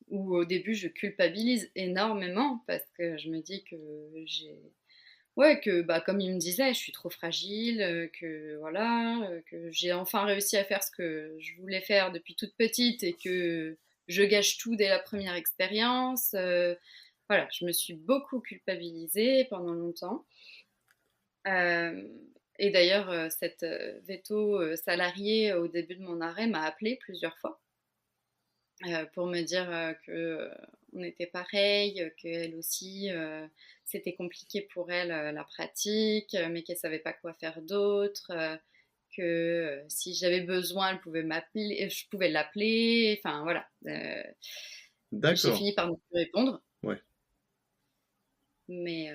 Où au début, je culpabilise énormément parce que je me dis que j'ai. Ouais, que bah, comme il me disait, je suis trop fragile, que voilà, que j'ai enfin réussi à faire ce que je voulais faire depuis toute petite et que je gâche tout dès la première expérience. Voilà, je me suis beaucoup culpabilisée pendant longtemps. Euh, et d'ailleurs, cette veto salariée au début de mon arrêt m'a appelée plusieurs fois pour me dire que on était pareil, qu'elle aussi, c'était compliqué pour elle la pratique, mais qu'elle savait pas quoi faire d'autre, que si j'avais besoin, elle pouvait m'appeler, je pouvais l'appeler. Enfin voilà. J'ai D'accord. fini par ne plus répondre, Ouais. mais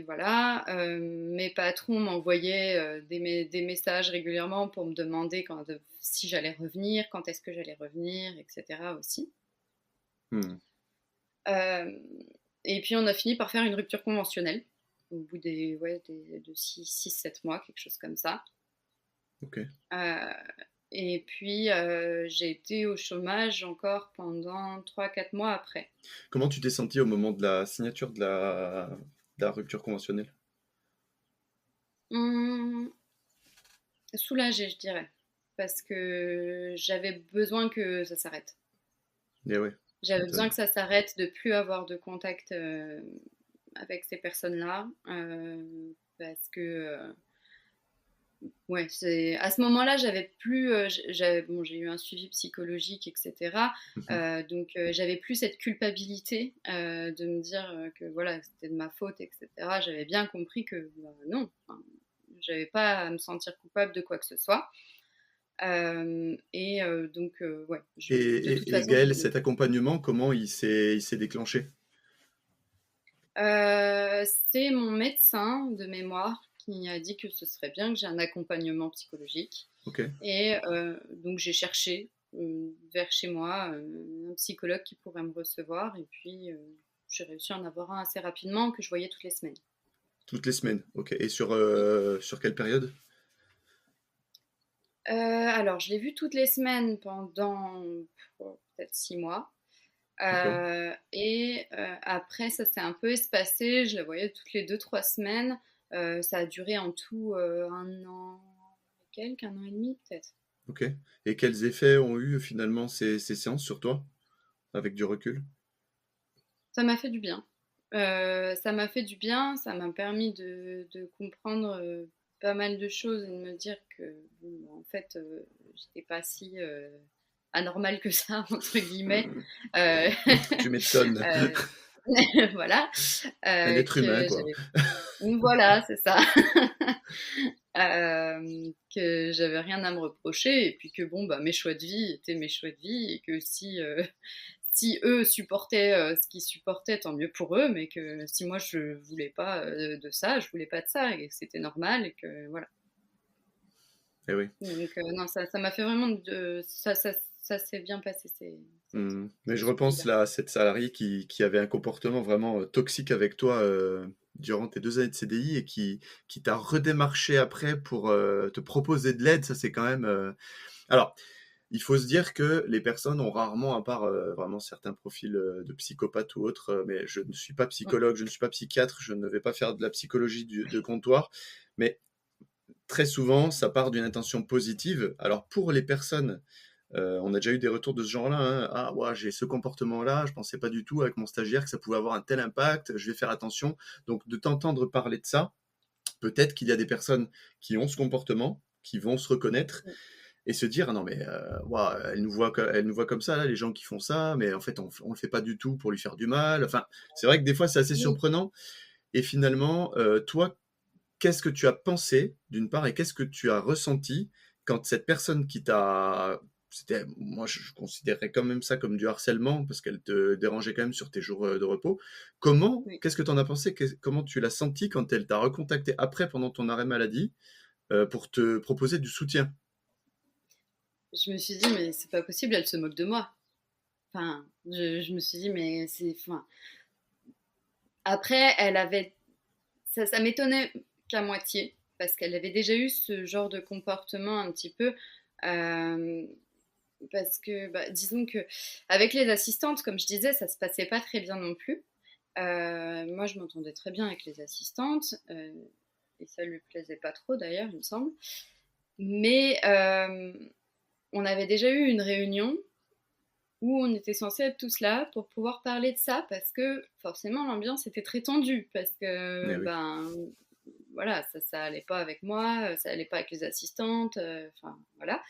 voilà, mes patrons m'envoyaient des messages régulièrement pour me demander si j'allais revenir, quand est-ce que j'allais revenir, etc. aussi. Hmm. Euh, et puis on a fini par faire une rupture conventionnelle au bout de 6-7 mois, quelque chose comme ça. Ok. Euh, et puis j'ai été au chômage encore pendant 3-4 mois après. Comment tu t'es senti au moment de la signature de la rupture conventionnelle? Hum, Soulagée, je dirais, parce que j'avais besoin que ça s'arrête. Eh ouais. J'avais T'as- besoin que ça s'arrête, de plus avoir de contact avec ces personnes-là, parce que ouais, c'est à ce moment-là, j'avais plus, bon, j'ai eu un suivi psychologique, etc. Mhm. Donc j'avais plus cette culpabilité de me dire que voilà, c'était de ma faute, etc. J'avais bien compris que bah, non, enfin, j'avais pas à me sentir coupable de quoi que ce soit. Donc ouais, Et, de toute et façon, Gaël, cet accompagnement, comment il s'est déclenché? c'est mon médecin de mémoire qui a dit que ce serait bien que j'ai un accompagnement psychologique. Ok. Et donc j'ai cherché vers chez moi un psychologue qui pourrait me recevoir. Et puis j'ai réussi à en avoir un assez rapidement que je voyais toutes les semaines. Toutes les semaines. Ok. Et sur, Oui. sur quelle période? Alors je l'ai vu toutes les semaines pendant peut-être 6 mois. D'accord. Après, ça s'est un peu espacé. Je la voyais toutes les 2-3 semaines. Ça a duré en tout 1 an et quelques, 1 an et demi peut-être. Ok. Et quels effets ont eu finalement ces séances sur toi, avec du recul? Ça m'a fait du bien. Ça m'a fait du bien. Ça m'a permis de comprendre pas mal de choses et de me dire que, bon, en fait, j'étais pas si anormale que ça, entre guillemets. Euh, Tu m'étonnes. euh, voilà. Un être humain, Que quoi. j'avais Voilà, c'est ça. Que j'avais rien à me reprocher et puis que bon, bah, mes choix de vie étaient mes choix de vie et que si eux supportaient ce qu'ils supportaient, tant mieux pour eux, mais que si moi je voulais pas de ça, je voulais pas de ça et que c'était normal et que voilà. Eh oui. Donc non, ça m'a fait vraiment ça s'est bien passé Mais ce je repense suivi-là. là à cette salariée qui avait un comportement vraiment toxique avec toi durant tes 2 années de CDI et qui t'a redémarché après pour te proposer de l'aide. Ça, c'est quand même. Alors, il faut se dire que les personnes ont rarement, à part vraiment certains profils de psychopathes ou autres, mais je ne suis pas psychologue, je ne suis pas psychiatre, je ne vais pas faire de la psychologie de comptoir, mais très souvent, ça part d'une intention positive. Alors pour les personnes, on a déjà eu des retours de ce genre-là, hein. Ah, ouais, j'ai ce comportement-là, je pensais pas du tout avec mon stagiaire que ça pouvait avoir un tel impact, je vais faire attention. Donc de t'entendre parler de ça, peut-être qu'il y a des personnes qui ont ce comportement, qui vont se reconnaître et se dire: «Ah non mais ouah, elle nous voit comme ça là, les gens qui font ça, mais en fait on le fait pas du tout pour lui faire du mal». Enfin, c'est vrai que des fois c'est assez Oui. surprenant et finalement, toi, qu'est-ce que tu as pensé, d'une part, et qu'est-ce que tu as ressenti quand cette personne qui t'a c'était moi je considérerais quand même ça comme du harcèlement parce qu'elle te dérangeait quand même sur tes jours, de repos. Oui. Qu'est-ce que tu en as pensé? Comment tu l'as senti quand elle t'a recontacté après pendant ton arrêt maladie, pour te proposer du soutien? Je me suis dit: «Mais c'est pas possible, elle se moque de moi». Enfin, je me suis dit: «Mais c'est» enfin, après elle avait ça m'étonnait qu'à moitié parce qu'elle avait déjà eu ce genre de comportement un petit peu, hem, parce que, bah, disons qu'avec les assistantes, comme je disais, ça se passait pas très bien non plus. Moi, je m'entendais très bien avec les assistantes, et ça lui plaisait pas trop d'ailleurs, il me semble. Mais on avait déjà eu une réunion où on était censés être tous là pour pouvoir parler de ça parce que forcément l'ambiance était très tendue parce Eh que oui. ben voilà ça allait pas avec moi, ça allait pas avec les assistantes, enfin voilà.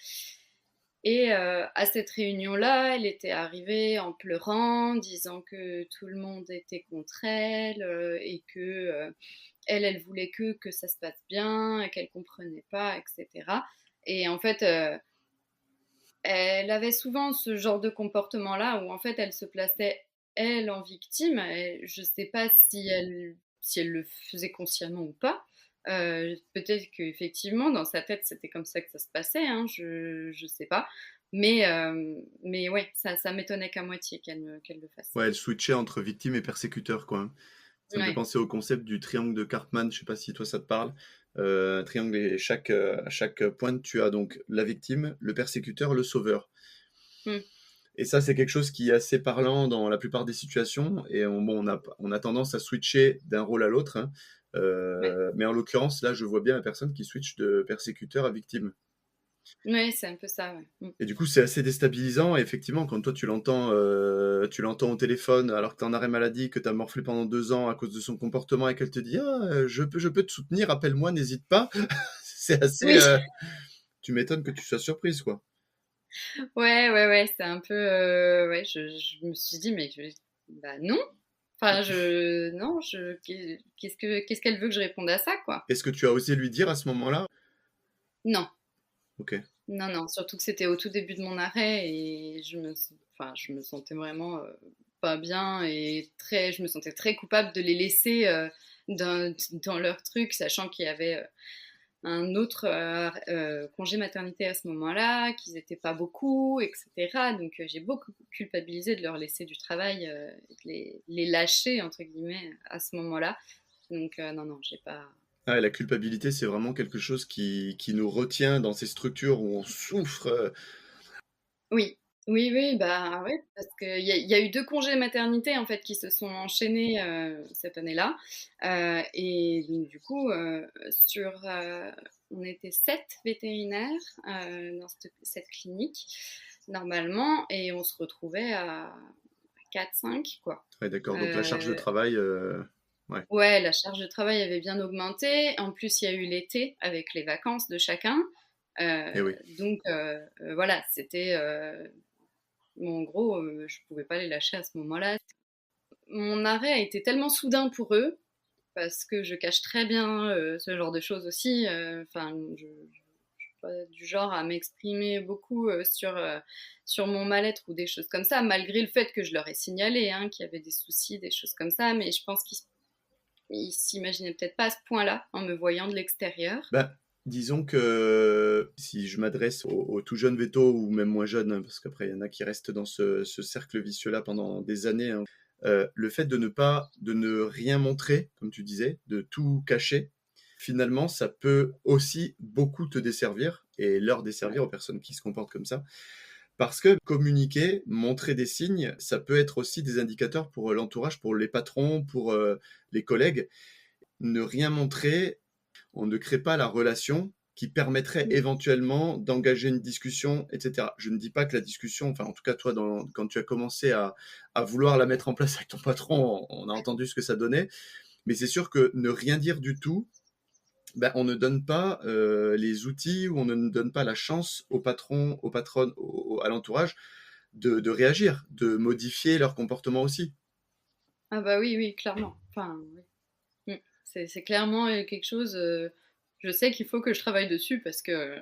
Et à cette réunion-là, elle était arrivée en pleurant, disant que tout le monde était contre elle et que elle voulait que ça se passe bien, et qu'elle comprenait pas, etc. Et en fait, elle avait souvent ce genre de comportement-là où en fait elle se plaçait elle en victime. Et je sais pas si elle le faisait consciemment ou pas. Peut-être qu'effectivement dans sa tête c'était comme ça que ça se passait, hein, je sais pas. Mais ouais, ça m'étonnait qu'à moitié qu'elle le fasse. Ouais, elle switchait entre victime et persécuteur, quoi, hein. Ça me fait Ouais. penser au concept du triangle de Karpman, je sais pas si toi ça te parle? Un triangle et à chaque pointe, tu as donc la victime, le persécuteur, le sauveur. Mm. Et ça, c'est quelque chose qui est assez parlant dans la plupart des situations et on a tendance à switcher d'un rôle à l'autre, hein. Ouais. Mais en l'occurrence, là, je vois bien la personne qui switch de persécuteur à victime. Ouais, c'est un peu ça, ouais. Mm. Et du coup, c'est assez déstabilisant. Et effectivement, quand toi, tu l'entends au téléphone alors que tu es en arrêt maladie, que tu as morflé pendant 2 ans à cause de son comportement et qu'elle te dit: «Ah, je peux te soutenir, appelle-moi, n'hésite pas». C'est assez. Oui. Tu m'étonnes que tu sois surprise, quoi. Ouais, ouais, ouais, c'est un peu, ouais, je me suis dit: «Mais bah, non!» Enfin, non, qu'est-ce qu'elle veut que je réponde à ça, quoi? Est-ce que tu as osé lui dire à ce moment-là? Non, Ok. non, non, surtout que c'était au tout début de mon arrêt et enfin, je me sentais vraiment pas bien et je me sentais très coupable de les laisser dans leur truc, sachant qu'il y avait un autre congé maternité à ce moment-là, qu'ils n'étaient pas beaucoup, etc. Donc j'ai beaucoup culpabilisé de leur laisser du travail, et de les lâcher, entre guillemets, à ce moment-là. Donc non, non, j'ai pas... Ah, et la culpabilité, c'est vraiment quelque chose qui nous retient dans ces structures où on souffre. Oui, oui, oui, bah oui, parce qu'il y a eu 2 congés maternité en fait qui se sont enchaînés cette année-là. Et donc du coup, on était 7 vétérinaires dans cette clinique normalement, et on se retrouvait à 4-5 quoi. Ouais, d'accord. Donc la charge de Euh, travail, ouais. ouais, la charge de travail avait bien augmenté. En plus, il y a eu l'été avec les vacances de chacun. Et oui. Donc voilà, c'était bon, en gros, je pouvais pas les lâcher à ce moment-là. Mon arrêt a été tellement soudain pour eux, parce que je cache très bien ce genre de choses aussi. Enfin, je suis pas du genre à m'exprimer beaucoup sur mon mal-être ou des choses comme ça, malgré le fait que je leur ai signalé hein, qu'il y avait des soucis, des choses comme ça. Mais je pense qu'ils s'imaginaient peut-être pas à ce point-là en me voyant de l'extérieur. Bah, disons que si je m'adresse aux tout jeunes vétos ou même moins jeunes, hein, parce qu'après il y en a qui restent dans ce cercle vicieux-là pendant des années, hein, le fait de ne rien montrer, comme tu disais, de tout cacher, finalement, ça peut aussi beaucoup te desservir et leur desservir aux personnes qui se comportent comme ça. Parce que communiquer, montrer des signes, ça peut être aussi des indicateurs pour l'entourage, pour les patrons, pour les collègues. Ne rien montrer, on ne crée pas la relation qui permettrait Mm. éventuellement d'engager une discussion, etc. Je ne dis pas que la discussion, enfin en tout cas toi, quand tu as commencé à vouloir la mettre en place avec ton patron, on a entendu ce que ça donnait, mais c'est sûr que ne rien dire du tout, ben, on ne donne pas les outils ou on ne donne pas la chance aux patrons, aux patronnes, à l'entourage de réagir, de modifier leur comportement aussi. Ah bah oui, oui, clairement. Enfin, oui. C'est clairement quelque chose. Je sais qu'il faut que je travaille dessus parce que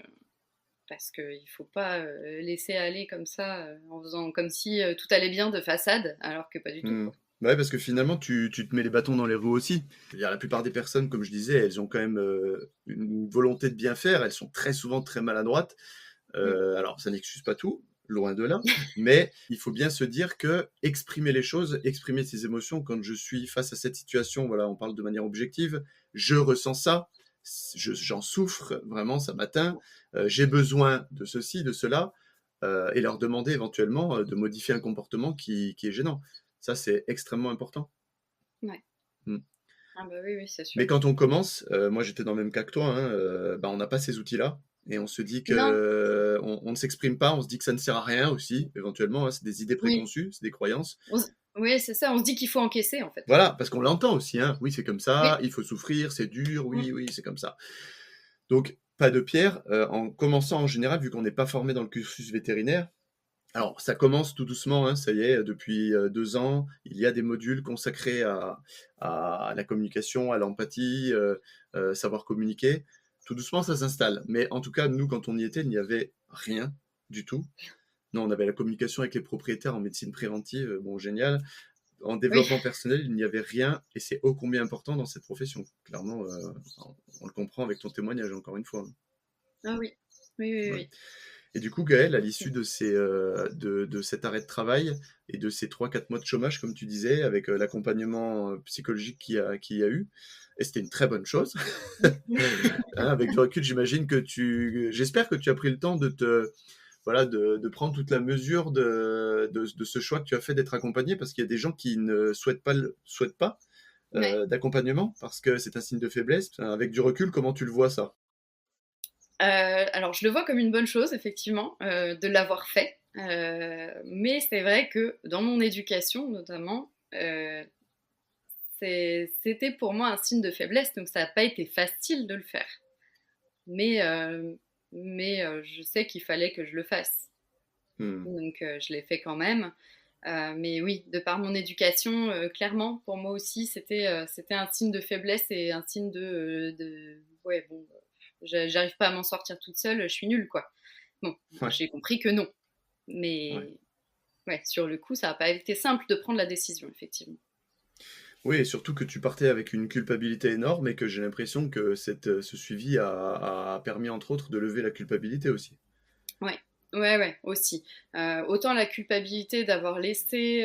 il faut pas laisser aller comme ça en faisant comme si tout allait bien de façade, alors que pas du tout, Hmm. quoi. Ouais, parce que finalement, tu te mets les bâtons dans les roues aussi. La plupart des personnes, comme je disais, elles ont quand même une volonté de bien faire. Elles sont très souvent très maladroites. Mm. Alors, ça n'excuse pas tout, loin de là, mais il faut bien se dire que exprimer les choses, exprimer ses émotions, quand je suis face à cette situation, voilà, on parle de manière objective, je ressens ça, j'en souffre, vraiment, ça m'atteint, j'ai besoin de ceci, de cela, et leur demander éventuellement de modifier un comportement qui est gênant. Ça, c'est extrêmement important. Ouais. Mm. Ah bah oui, oui, c'est sûr. Mais quand on commence, moi j'étais dans le même cas que toi, hein, bah, on n'a pas ces outils-là. Et on se dit Non, que on ne s'exprime pas, on se dit que ça ne sert à rien aussi, éventuellement, hein, c'est des idées oui. préconçues, c'est des croyances. Oui, c'est ça. On se dit qu'il faut encaisser, en fait. Voilà, parce qu'on l'entend aussi, hein. Oui, c'est comme ça, Oui. il faut souffrir, c'est dur, Mm. oui, oui, c'est comme ça. Donc, pas de pierre, en commençant en général, vu qu'on n'est pas formé dans le cursus vétérinaire, alors ça commence tout doucement, hein, ça y est, depuis 2 ans, il y a des modules consacrés à la communication, à l'empathie, savoir communiquer. Tout doucement, ça s'installe. Mais en tout cas, nous, quand on y était, il n'y avait rien du tout. Non, on avait la communication avec les propriétaires en médecine préventive, bon, génial. En Oui. développement personnel, il n'y avait rien, et c'est ô combien important dans cette profession. Clairement, on le comprend avec ton témoignage, encore une fois. Ah oui. Oui, oui, Ouais. oui. Et du coup, Gaël, à l'issue de cet arrêt de travail et de ces 3-4 mois de chômage, comme tu disais, avec l'accompagnement psychologique qu'il y a eu, et c'était une très bonne chose. Hein, avec du recul, j'imagine j'espère que tu as pris le temps voilà, de prendre toute la mesure de ce choix que tu as fait d'être accompagné, parce qu'il y a des gens qui ne souhaitent pas Ouais. d'accompagnement, parce que c'est un signe de faiblesse. Avec du recul, comment tu le vois ça? Alors, je le vois comme une bonne chose, effectivement, de l'avoir fait. Mais c'est vrai que dans mon éducation, notamment, c'était pour moi un signe de faiblesse, donc ça n'a pas été facile de le faire. Mais, euh, mais je sais qu'il fallait que je le fasse. Hmm. Donc je l'ai fait quand même. Mais oui, de par mon éducation, clairement, pour moi aussi, c'était un signe de faiblesse et un signe ouais, bon, j'arrive pas à m'en sortir toute seule, je suis nulle, quoi. Bon, Ouais, j'ai compris que non. ouais. Mais ouais, sur le coup, ça n'a pas été simple de prendre la décision, effectivement. Oui, et surtout que tu partais avec une culpabilité énorme et que j'ai l'impression que ce suivi a permis, entre autres, de lever la culpabilité aussi. Ouais, ouais, ouais, aussi. Autant la culpabilité d'avoir laissé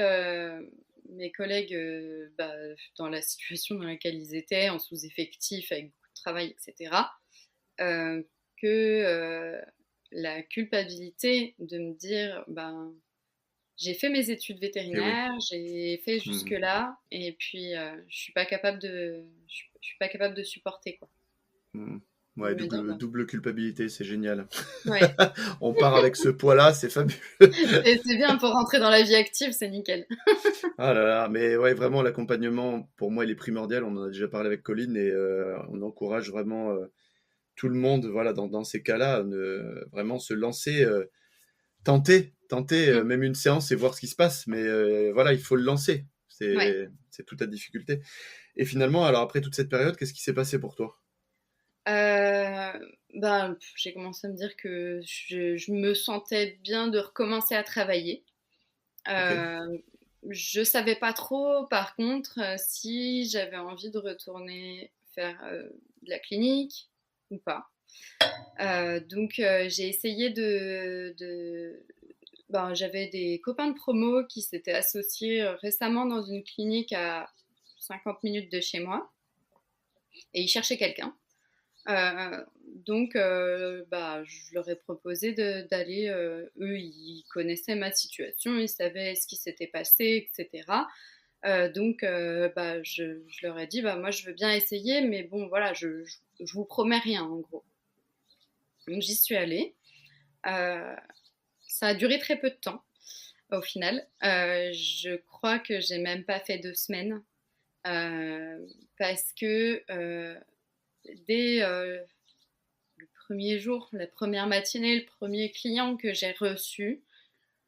mes collègues bah, dans la situation dans laquelle ils étaient, en sous-effectif, avec beaucoup de travail, etc., que la culpabilité de me dire, ben, j'ai fait mes études Et oui. vétérinaires, j'ai fait Mhm. jusque-là, et puis je suis pas capable de supporter, quoi. Mhm. De Ouais, me dire, ben, double culpabilité, c'est génial. ouais, On part avec ce poids-là, c'est fabuleux. c'est bien pour rentrer dans la vie active, c'est nickel. Ah là là, mais ouais, vraiment, l'accompagnement, pour moi, il est primordial. On en a déjà parlé avec Colline et on encourage vraiment tout le monde, voilà, dans ces cas-là, vraiment se lancer, tenter Mm. même une séance et voir ce qui se passe. Mais voilà, il faut le lancer. Ouais. C'est toute la difficulté. Et finalement, alors après toute cette période, qu'est-ce qui s'est passé pour toi? Ben, j'ai commencé à me dire que je me sentais bien de recommencer à travailler. Ok. Euh, je savais pas trop, par contre, si j'avais envie de retourner faire de la clinique ou pas. Donc, j'ai essayé ben, j'avais des copains de promo qui s'étaient associés récemment dans une clinique à 50 minutes de chez moi et ils cherchaient quelqu'un. Euh, donc, je leur ai proposé d'aller. Eux, ils connaissaient ma situation, ils savaient ce qui s'était passé, etc. Je leur ai dit, moi, je veux bien essayer, mais bon, voilà, je vous promets rien, en gros. Donc, j'y suis allée. Euh, Ça a duré très peu de temps, au final. Je crois que j'ai même pas fait 2 semaines, euh, parce que dès le premier jour, la première matinée, le premier client que j'ai reçu,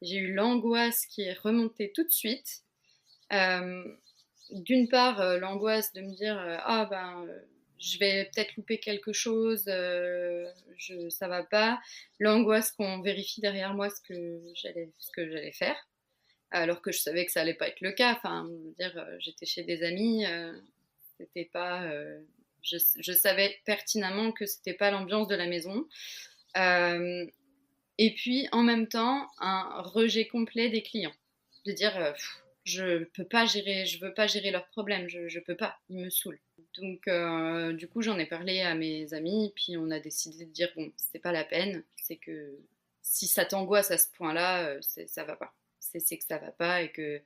j'ai eu l'angoisse qui est remontée tout de suite. Euh, D'une part, l'angoisse de me dire je vais peut-être louper quelque chose, ça va pas. L'angoisse qu'on vérifie derrière moi ce que j'allais faire, alors que je savais que ça allait pas être le cas. Enfin, je veux dire, j'étais chez des amis, c'était pas, je savais pertinemment que c'était pas l'ambiance de la maison. Euh, et puis en même temps, un rejet complet des clients, de dire je peux pas gérer, je veux pas gérer leurs problèmes, je peux pas, ils me saoulent. Donc du coup j'en ai parlé à mes amis, puis on a décidé de dire bon c'est pas la peine, c'est que si ça t'angoisse à ce point-là, ça va pas, c'est que ça va pas et que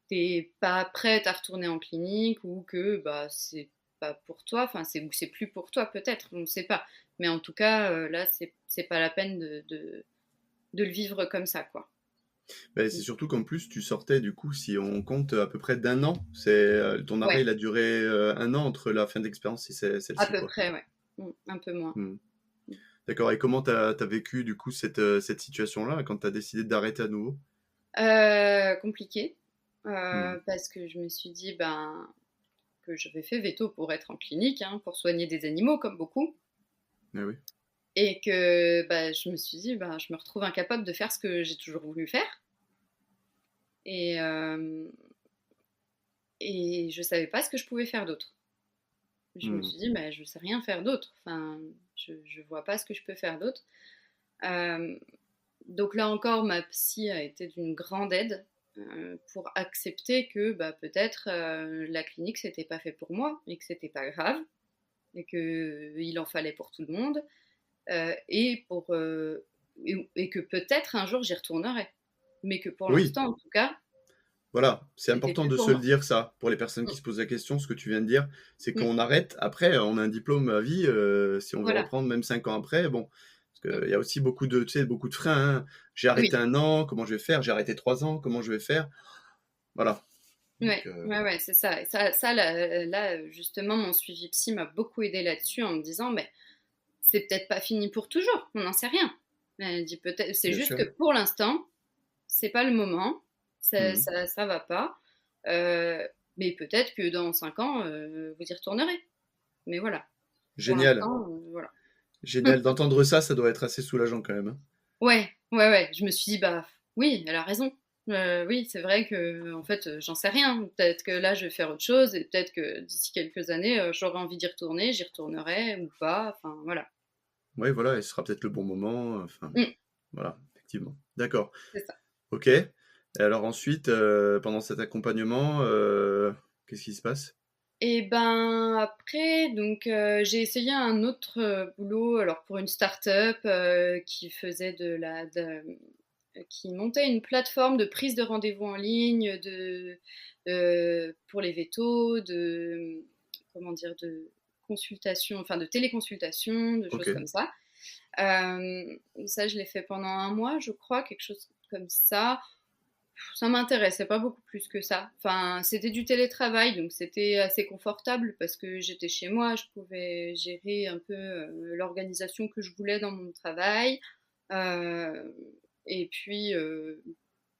t'es pas prête à retourner en clinique ou que c'est pas pour toi, enfin c'est plus pour toi peut-être, on ne sait pas. Mais en tout cas là c'est pas la peine de le vivre comme ça quoi. Ben, c'est surtout qu'en plus, tu sortais, du coup, si on compte à peu près d'un an, ton arrêt, Ouais, il a duré un an entre la fin d'expérience et à celle-ci, peu quoi. près, ouais. Un peu moins. Hmm. D'accord. Et comment t'as vécu, du coup, cette situation-là, quand t'as décidé d'arrêter à nouveau? Compliqué, Hmm. parce que je me suis dit que j'avais fait veto pour être en clinique, hein, pour soigner des animaux comme beaucoup, Ah oui. et que je me suis dit je me retrouve incapable de faire ce que j'ai toujours voulu faire, et, euh, et je savais pas ce que je pouvais faire d'autre. Je me Hmm. suis dit je sais rien faire d'autre, enfin je vois pas ce que je peux faire d'autre. Euh, Donc là encore, ma psy a été d'une grande aide pour accepter que peut-être la clinique c'était pas fait pour moi et que c'était pas grave et que il en fallait pour tout le monde et que peut-être un jour j'y retournerai, mais que pour Oui, l'instant en tout cas voilà. C'est c'était important plus de pour se le moi. dire, ça, pour les personnes qui Mm, se posent la question, ce que tu viens de dire, c'est mm, qu'on arrête. Après, on a un diplôme à vie, si on veut voilà. reprendre, même 5 ans après, bon. Parce Mm, qu'il y a aussi beaucoup de, tu sais, beaucoup de freins, hein. J'ai arrêté oui. un an, comment je vais faire? J'ai arrêté 3 ans, comment je vais faire? Voilà. Donc, Ouais, ouais, ouais, c'est ça. Et ça là, justement, mon suivi psy m'a beaucoup aidé là-dessus en me disant, mais c'est peut-être pas fini pour toujours, on n'en sait rien. Elle dit peut-être, c'est bien juste sûr. que pour l'instant, c'est pas le moment, Mhm. ça va pas. Euh, mais peut-être que dans 5 ans, vous y retournerez. Mais voilà, pour Génial. l'instant, voilà. Génial. D'entendre ça, ça doit être assez soulageant quand même, hein. Ouais, ouais, ouais. Je me suis dit, oui, elle a raison. Oui, c'est vrai que, en fait, j'en sais rien. Peut-être que là, je vais faire autre chose et peut-être que d'ici quelques années, j'aurai envie d'y retourner, j'y retournerai ou pas. Enfin, voilà. Oui, voilà, et ce sera peut-être le bon moment. Enfin, Mm, voilà, effectivement. D'accord. c'est ça. Ok. Et alors ensuite, pendant cet accompagnement, qu'est-ce qui se passe? Et ben après, donc j'ai essayé un autre boulot, alors pour une start-up qui faisait qui montait une plateforme de prise de rendez-vous en ligne, pour les vétos, comment dire, de consultation, enfin de téléconsultation, de Ok. choses comme ça. Ça, je l'ai fait pendant un mois, je crois, quelque chose comme ça. Ça m'intéressait pas beaucoup plus que ça. Enfin, c'était du télétravail, donc c'était assez confortable parce que j'étais chez moi, je pouvais gérer un peu l'organisation que je voulais dans mon travail. Euh, et puis,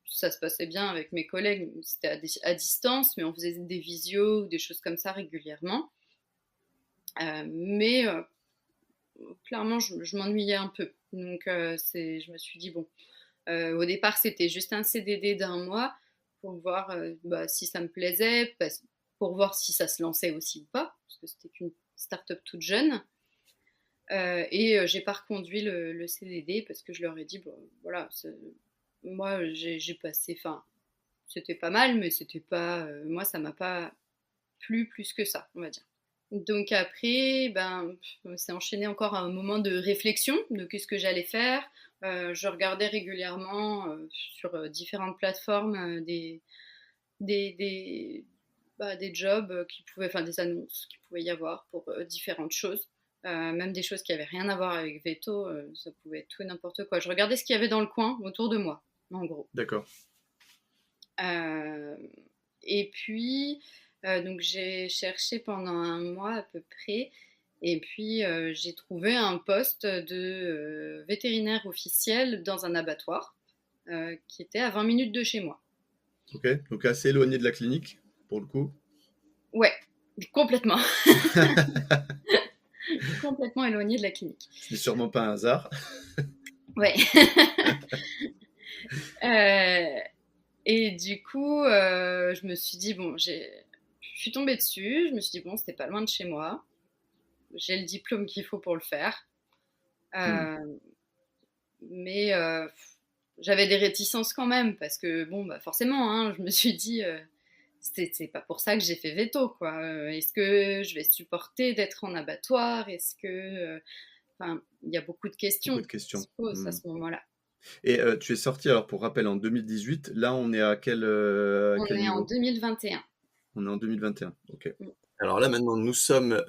ça se passait bien avec mes collègues. C'était à distance, mais on faisait des visios ou des choses comme ça régulièrement. Mais clairement, je m'ennuyais un peu. Donc, je me suis dit, bon, au départ, c'était juste un CDD d'un mois pour voir si ça me plaisait, pour voir si ça se lançait aussi ou pas, parce que c'était qu'une start-up toute jeune. J'ai pas reconduit le CDD parce que je leur ai dit, bon, voilà, moi j'ai passé, enfin, c'était pas mal, mais c'était pas, moi ça m'a pas plu plus que ça, on va dire. Donc après, c'est enchaîné encore un moment de réflexion de qu'est-ce que j'allais faire. Je regardais régulièrement sur différentes plateformes des, des, des jobs enfin des annonces qu'il pouvait y avoir pour différentes choses. Même des choses qui n'avaient rien à voir avec veto, ça pouvait être tout et n'importe quoi. Je regardais ce qu'il y avait dans le coin autour de moi, en gros. D'accord. Et puis, donc j'ai cherché pendant un mois à peu près, et puis j'ai trouvé un poste de vétérinaire officiel dans un abattoir qui était à 20 minutes de chez moi. Ok, donc assez éloigné de la clinique, pour le coup. Ouais, complètement. Complètement éloigné de la clinique. Ce n'est sûrement pas un hasard. Ouais. Et du coup, je me suis dit, je suis tombée dessus, je me suis dit, bon, c'était pas loin de chez moi, j'ai le diplôme qu'il faut pour le faire. Mais j'avais des réticences quand même, parce que, forcément, hein, je me suis dit, c'est pas pour ça que j'ai fait veto, quoi. Est-ce que je vais supporter d'être en abattoir? Est-ce que... Enfin, il y a beaucoup de questions Beaucoup de questions. qui se posent à ce moment-là. Et tu es sorti, alors pour rappel, en 2018. Là, on est à quel On est en niveau? 2021. On est en 2021, ok. Mm. Alors là, maintenant, nous sommes,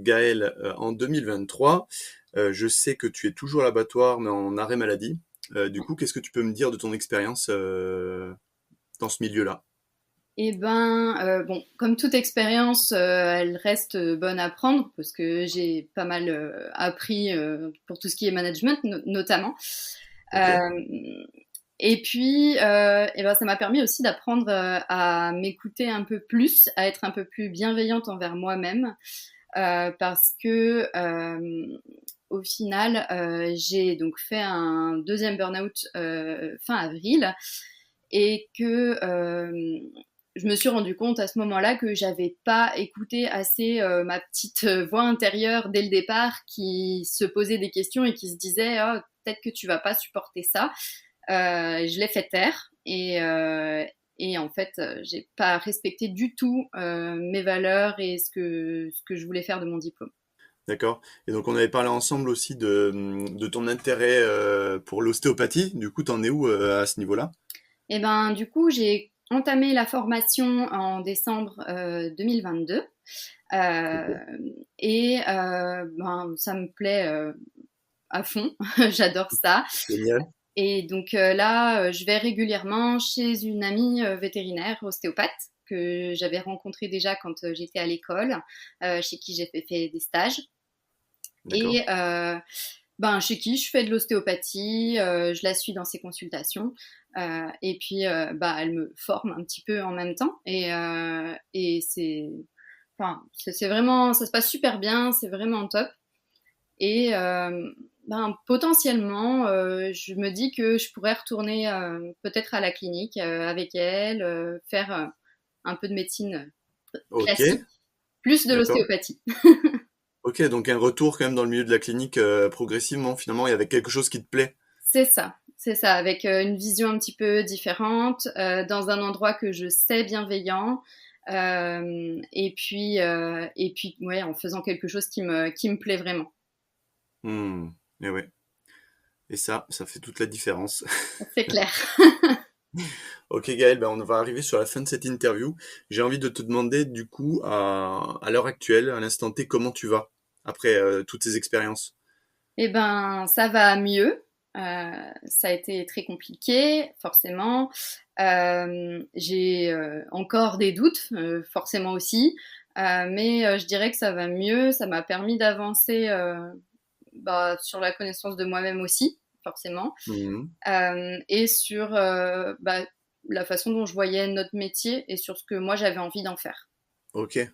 Gaël, en 2023. Je sais que tu es toujours à l'abattoir, mais en arrêt maladie. Du coup, qu'est-ce que tu peux me dire de ton expérience dans ce milieu-là? Comme toute expérience, elle reste bonne à prendre parce que j'ai pas mal appris pour tout ce qui est management, notamment. Ok. Et puis, ça m'a permis aussi d'apprendre à m'écouter un peu plus, à être un peu plus bienveillante envers moi-même, parce que au final, j'ai donc fait un deuxième burn-out fin avril et que je me suis rendu compte à ce moment-là que j'avais pas écouté assez ma petite voix intérieure dès le départ qui se posait des questions et qui se disait oh, peut-être que tu vas pas supporter ça. Je l'ai fait taire et en fait, j'ai pas respecté du tout mes valeurs et ce que je voulais faire de mon diplôme. D'accord. Et donc, on avait parlé ensemble aussi de ton intérêt pour l'ostéopathie. Du coup, t'en es où à ce niveau-là? Et du coup, j'ai entamé la formation en décembre 2022 Ok. ça me plaît à fond. J'adore ça. Génial. Et donc là, je vais régulièrement chez une amie vétérinaire ostéopathe que j'avais rencontrée déjà quand j'étais à l'école, chez qui j'ai fait des stages. D'accord. Et chez qui je fais de l'ostéopathie, je la suis dans ses consultations. Et puis, elle me forme un petit peu en même temps. Et c'est vraiment, ça se passe super bien, c'est vraiment top. Et potentiellement, je me dis que je pourrais retourner peut-être à la clinique avec elle, faire un peu de médecine Ok. classique, plus de D'accord. l'ostéopathie. Ok, donc un retour quand même dans le milieu de la clinique progressivement, finalement, il y avait quelque chose qui te plaît. C'est ça, avec une vision un petit peu différente, dans un endroit que je sais bienveillant, ouais, en faisant quelque chose qui me plaît vraiment. Et ouais. Et ça fait toute la différence. C'est clair. Ok Gaël, ben on va arriver sur la fin de cette interview. J'ai envie de te demander du coup, à l'heure actuelle, à l'instant T, comment tu vas après toutes ces expériences? Ça va mieux. Ça a été très compliqué, forcément. J'ai encore des doutes, forcément aussi. Mais je dirais que ça va mieux. Ça m'a permis d'avancer sur la connaissance de moi-même aussi, forcément. Mhm. Et sur la façon dont je voyais notre métier et sur ce que moi j'avais envie d'en faire. Ok. Et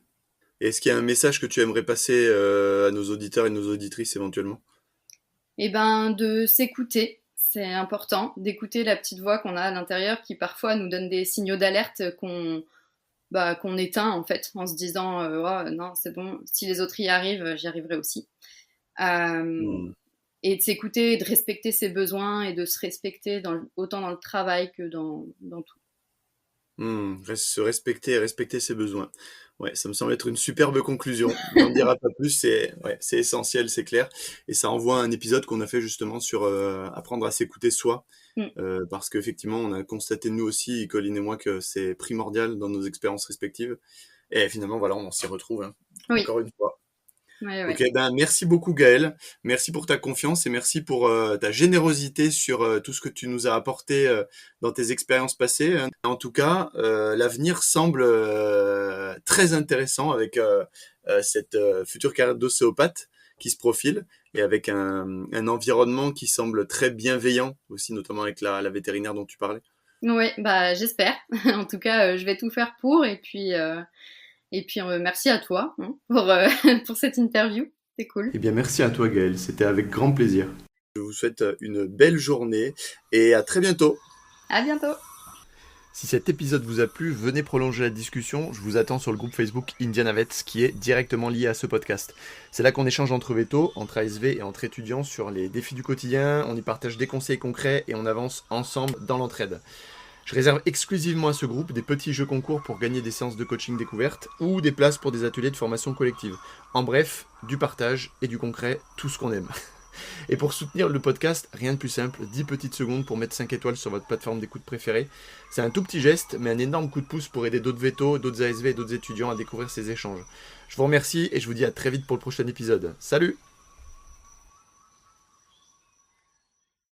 est-ce qu'il y a un message que tu aimerais passer à nos auditeurs et nos auditrices éventuellement? De s'écouter. C'est important d'écouter la petite voix qu'on a à l'intérieur qui parfois nous donne des signaux d'alerte qu'on éteint en fait en se disant oh, non c'est bon, si les autres y arrivent, j'y arriverai aussi. Hmm. Et de s'écouter, et de respecter ses besoins et de se respecter autant dans le travail que dans tout. Se respecter et respecter ses besoins. Ouais, ça me semble être une superbe conclusion. N'en dira pas plus, c'est essentiel, c'est clair. Et ça envoie un épisode qu'on a fait justement sur apprendre à s'écouter soi. Mm. Parce qu'effectivement, on a constaté nous aussi, Colline et moi, que c'est primordial dans nos expériences respectives. Et finalement, voilà, on s'y retrouve, hein, Oui. encore une fois. Ouais, Ok, ben merci beaucoup Gaëlle, merci pour ta confiance et merci pour ta générosité sur tout ce que tu nous as apporté dans tes expériences passées. En tout cas, l'avenir semble très intéressant avec cette future carrière d'ostéopathe qui se profile et avec un environnement qui semble très bienveillant aussi, notamment avec la vétérinaire dont tu parlais. Oui, bah j'espère. En tout cas, je vais tout faire pour et puis merci à toi pour cette interview. C'est cool. Eh bien, merci à toi Gaëlle, c'était avec grand plaisir. Je vous souhaite une belle journée et à très bientôt. À bientôt. Si cet épisode vous a plu, venez prolonger la discussion. Je vous attends sur le groupe Facebook Indiana Vets qui est directement lié à ce podcast. C'est là qu'on échange entre vétos, entre ASV et entre étudiants sur les défis du quotidien. On y partage des conseils concrets et on avance ensemble dans l'entraide. Je réserve exclusivement à ce groupe des petits jeux concours pour gagner des séances de coaching découverte ou des places pour des ateliers de formation collective. En bref, du partage et du concret, tout ce qu'on aime. Et pour soutenir le podcast, rien de plus simple, 10 petites secondes pour mettre 5 étoiles sur votre plateforme d'écoute préférée. C'est un tout petit geste, mais un énorme coup de pouce pour aider d'autres vétos, d'autres ASV et d'autres étudiants à découvrir ces échanges. Je vous remercie et je vous dis à très vite pour le prochain épisode. Salut!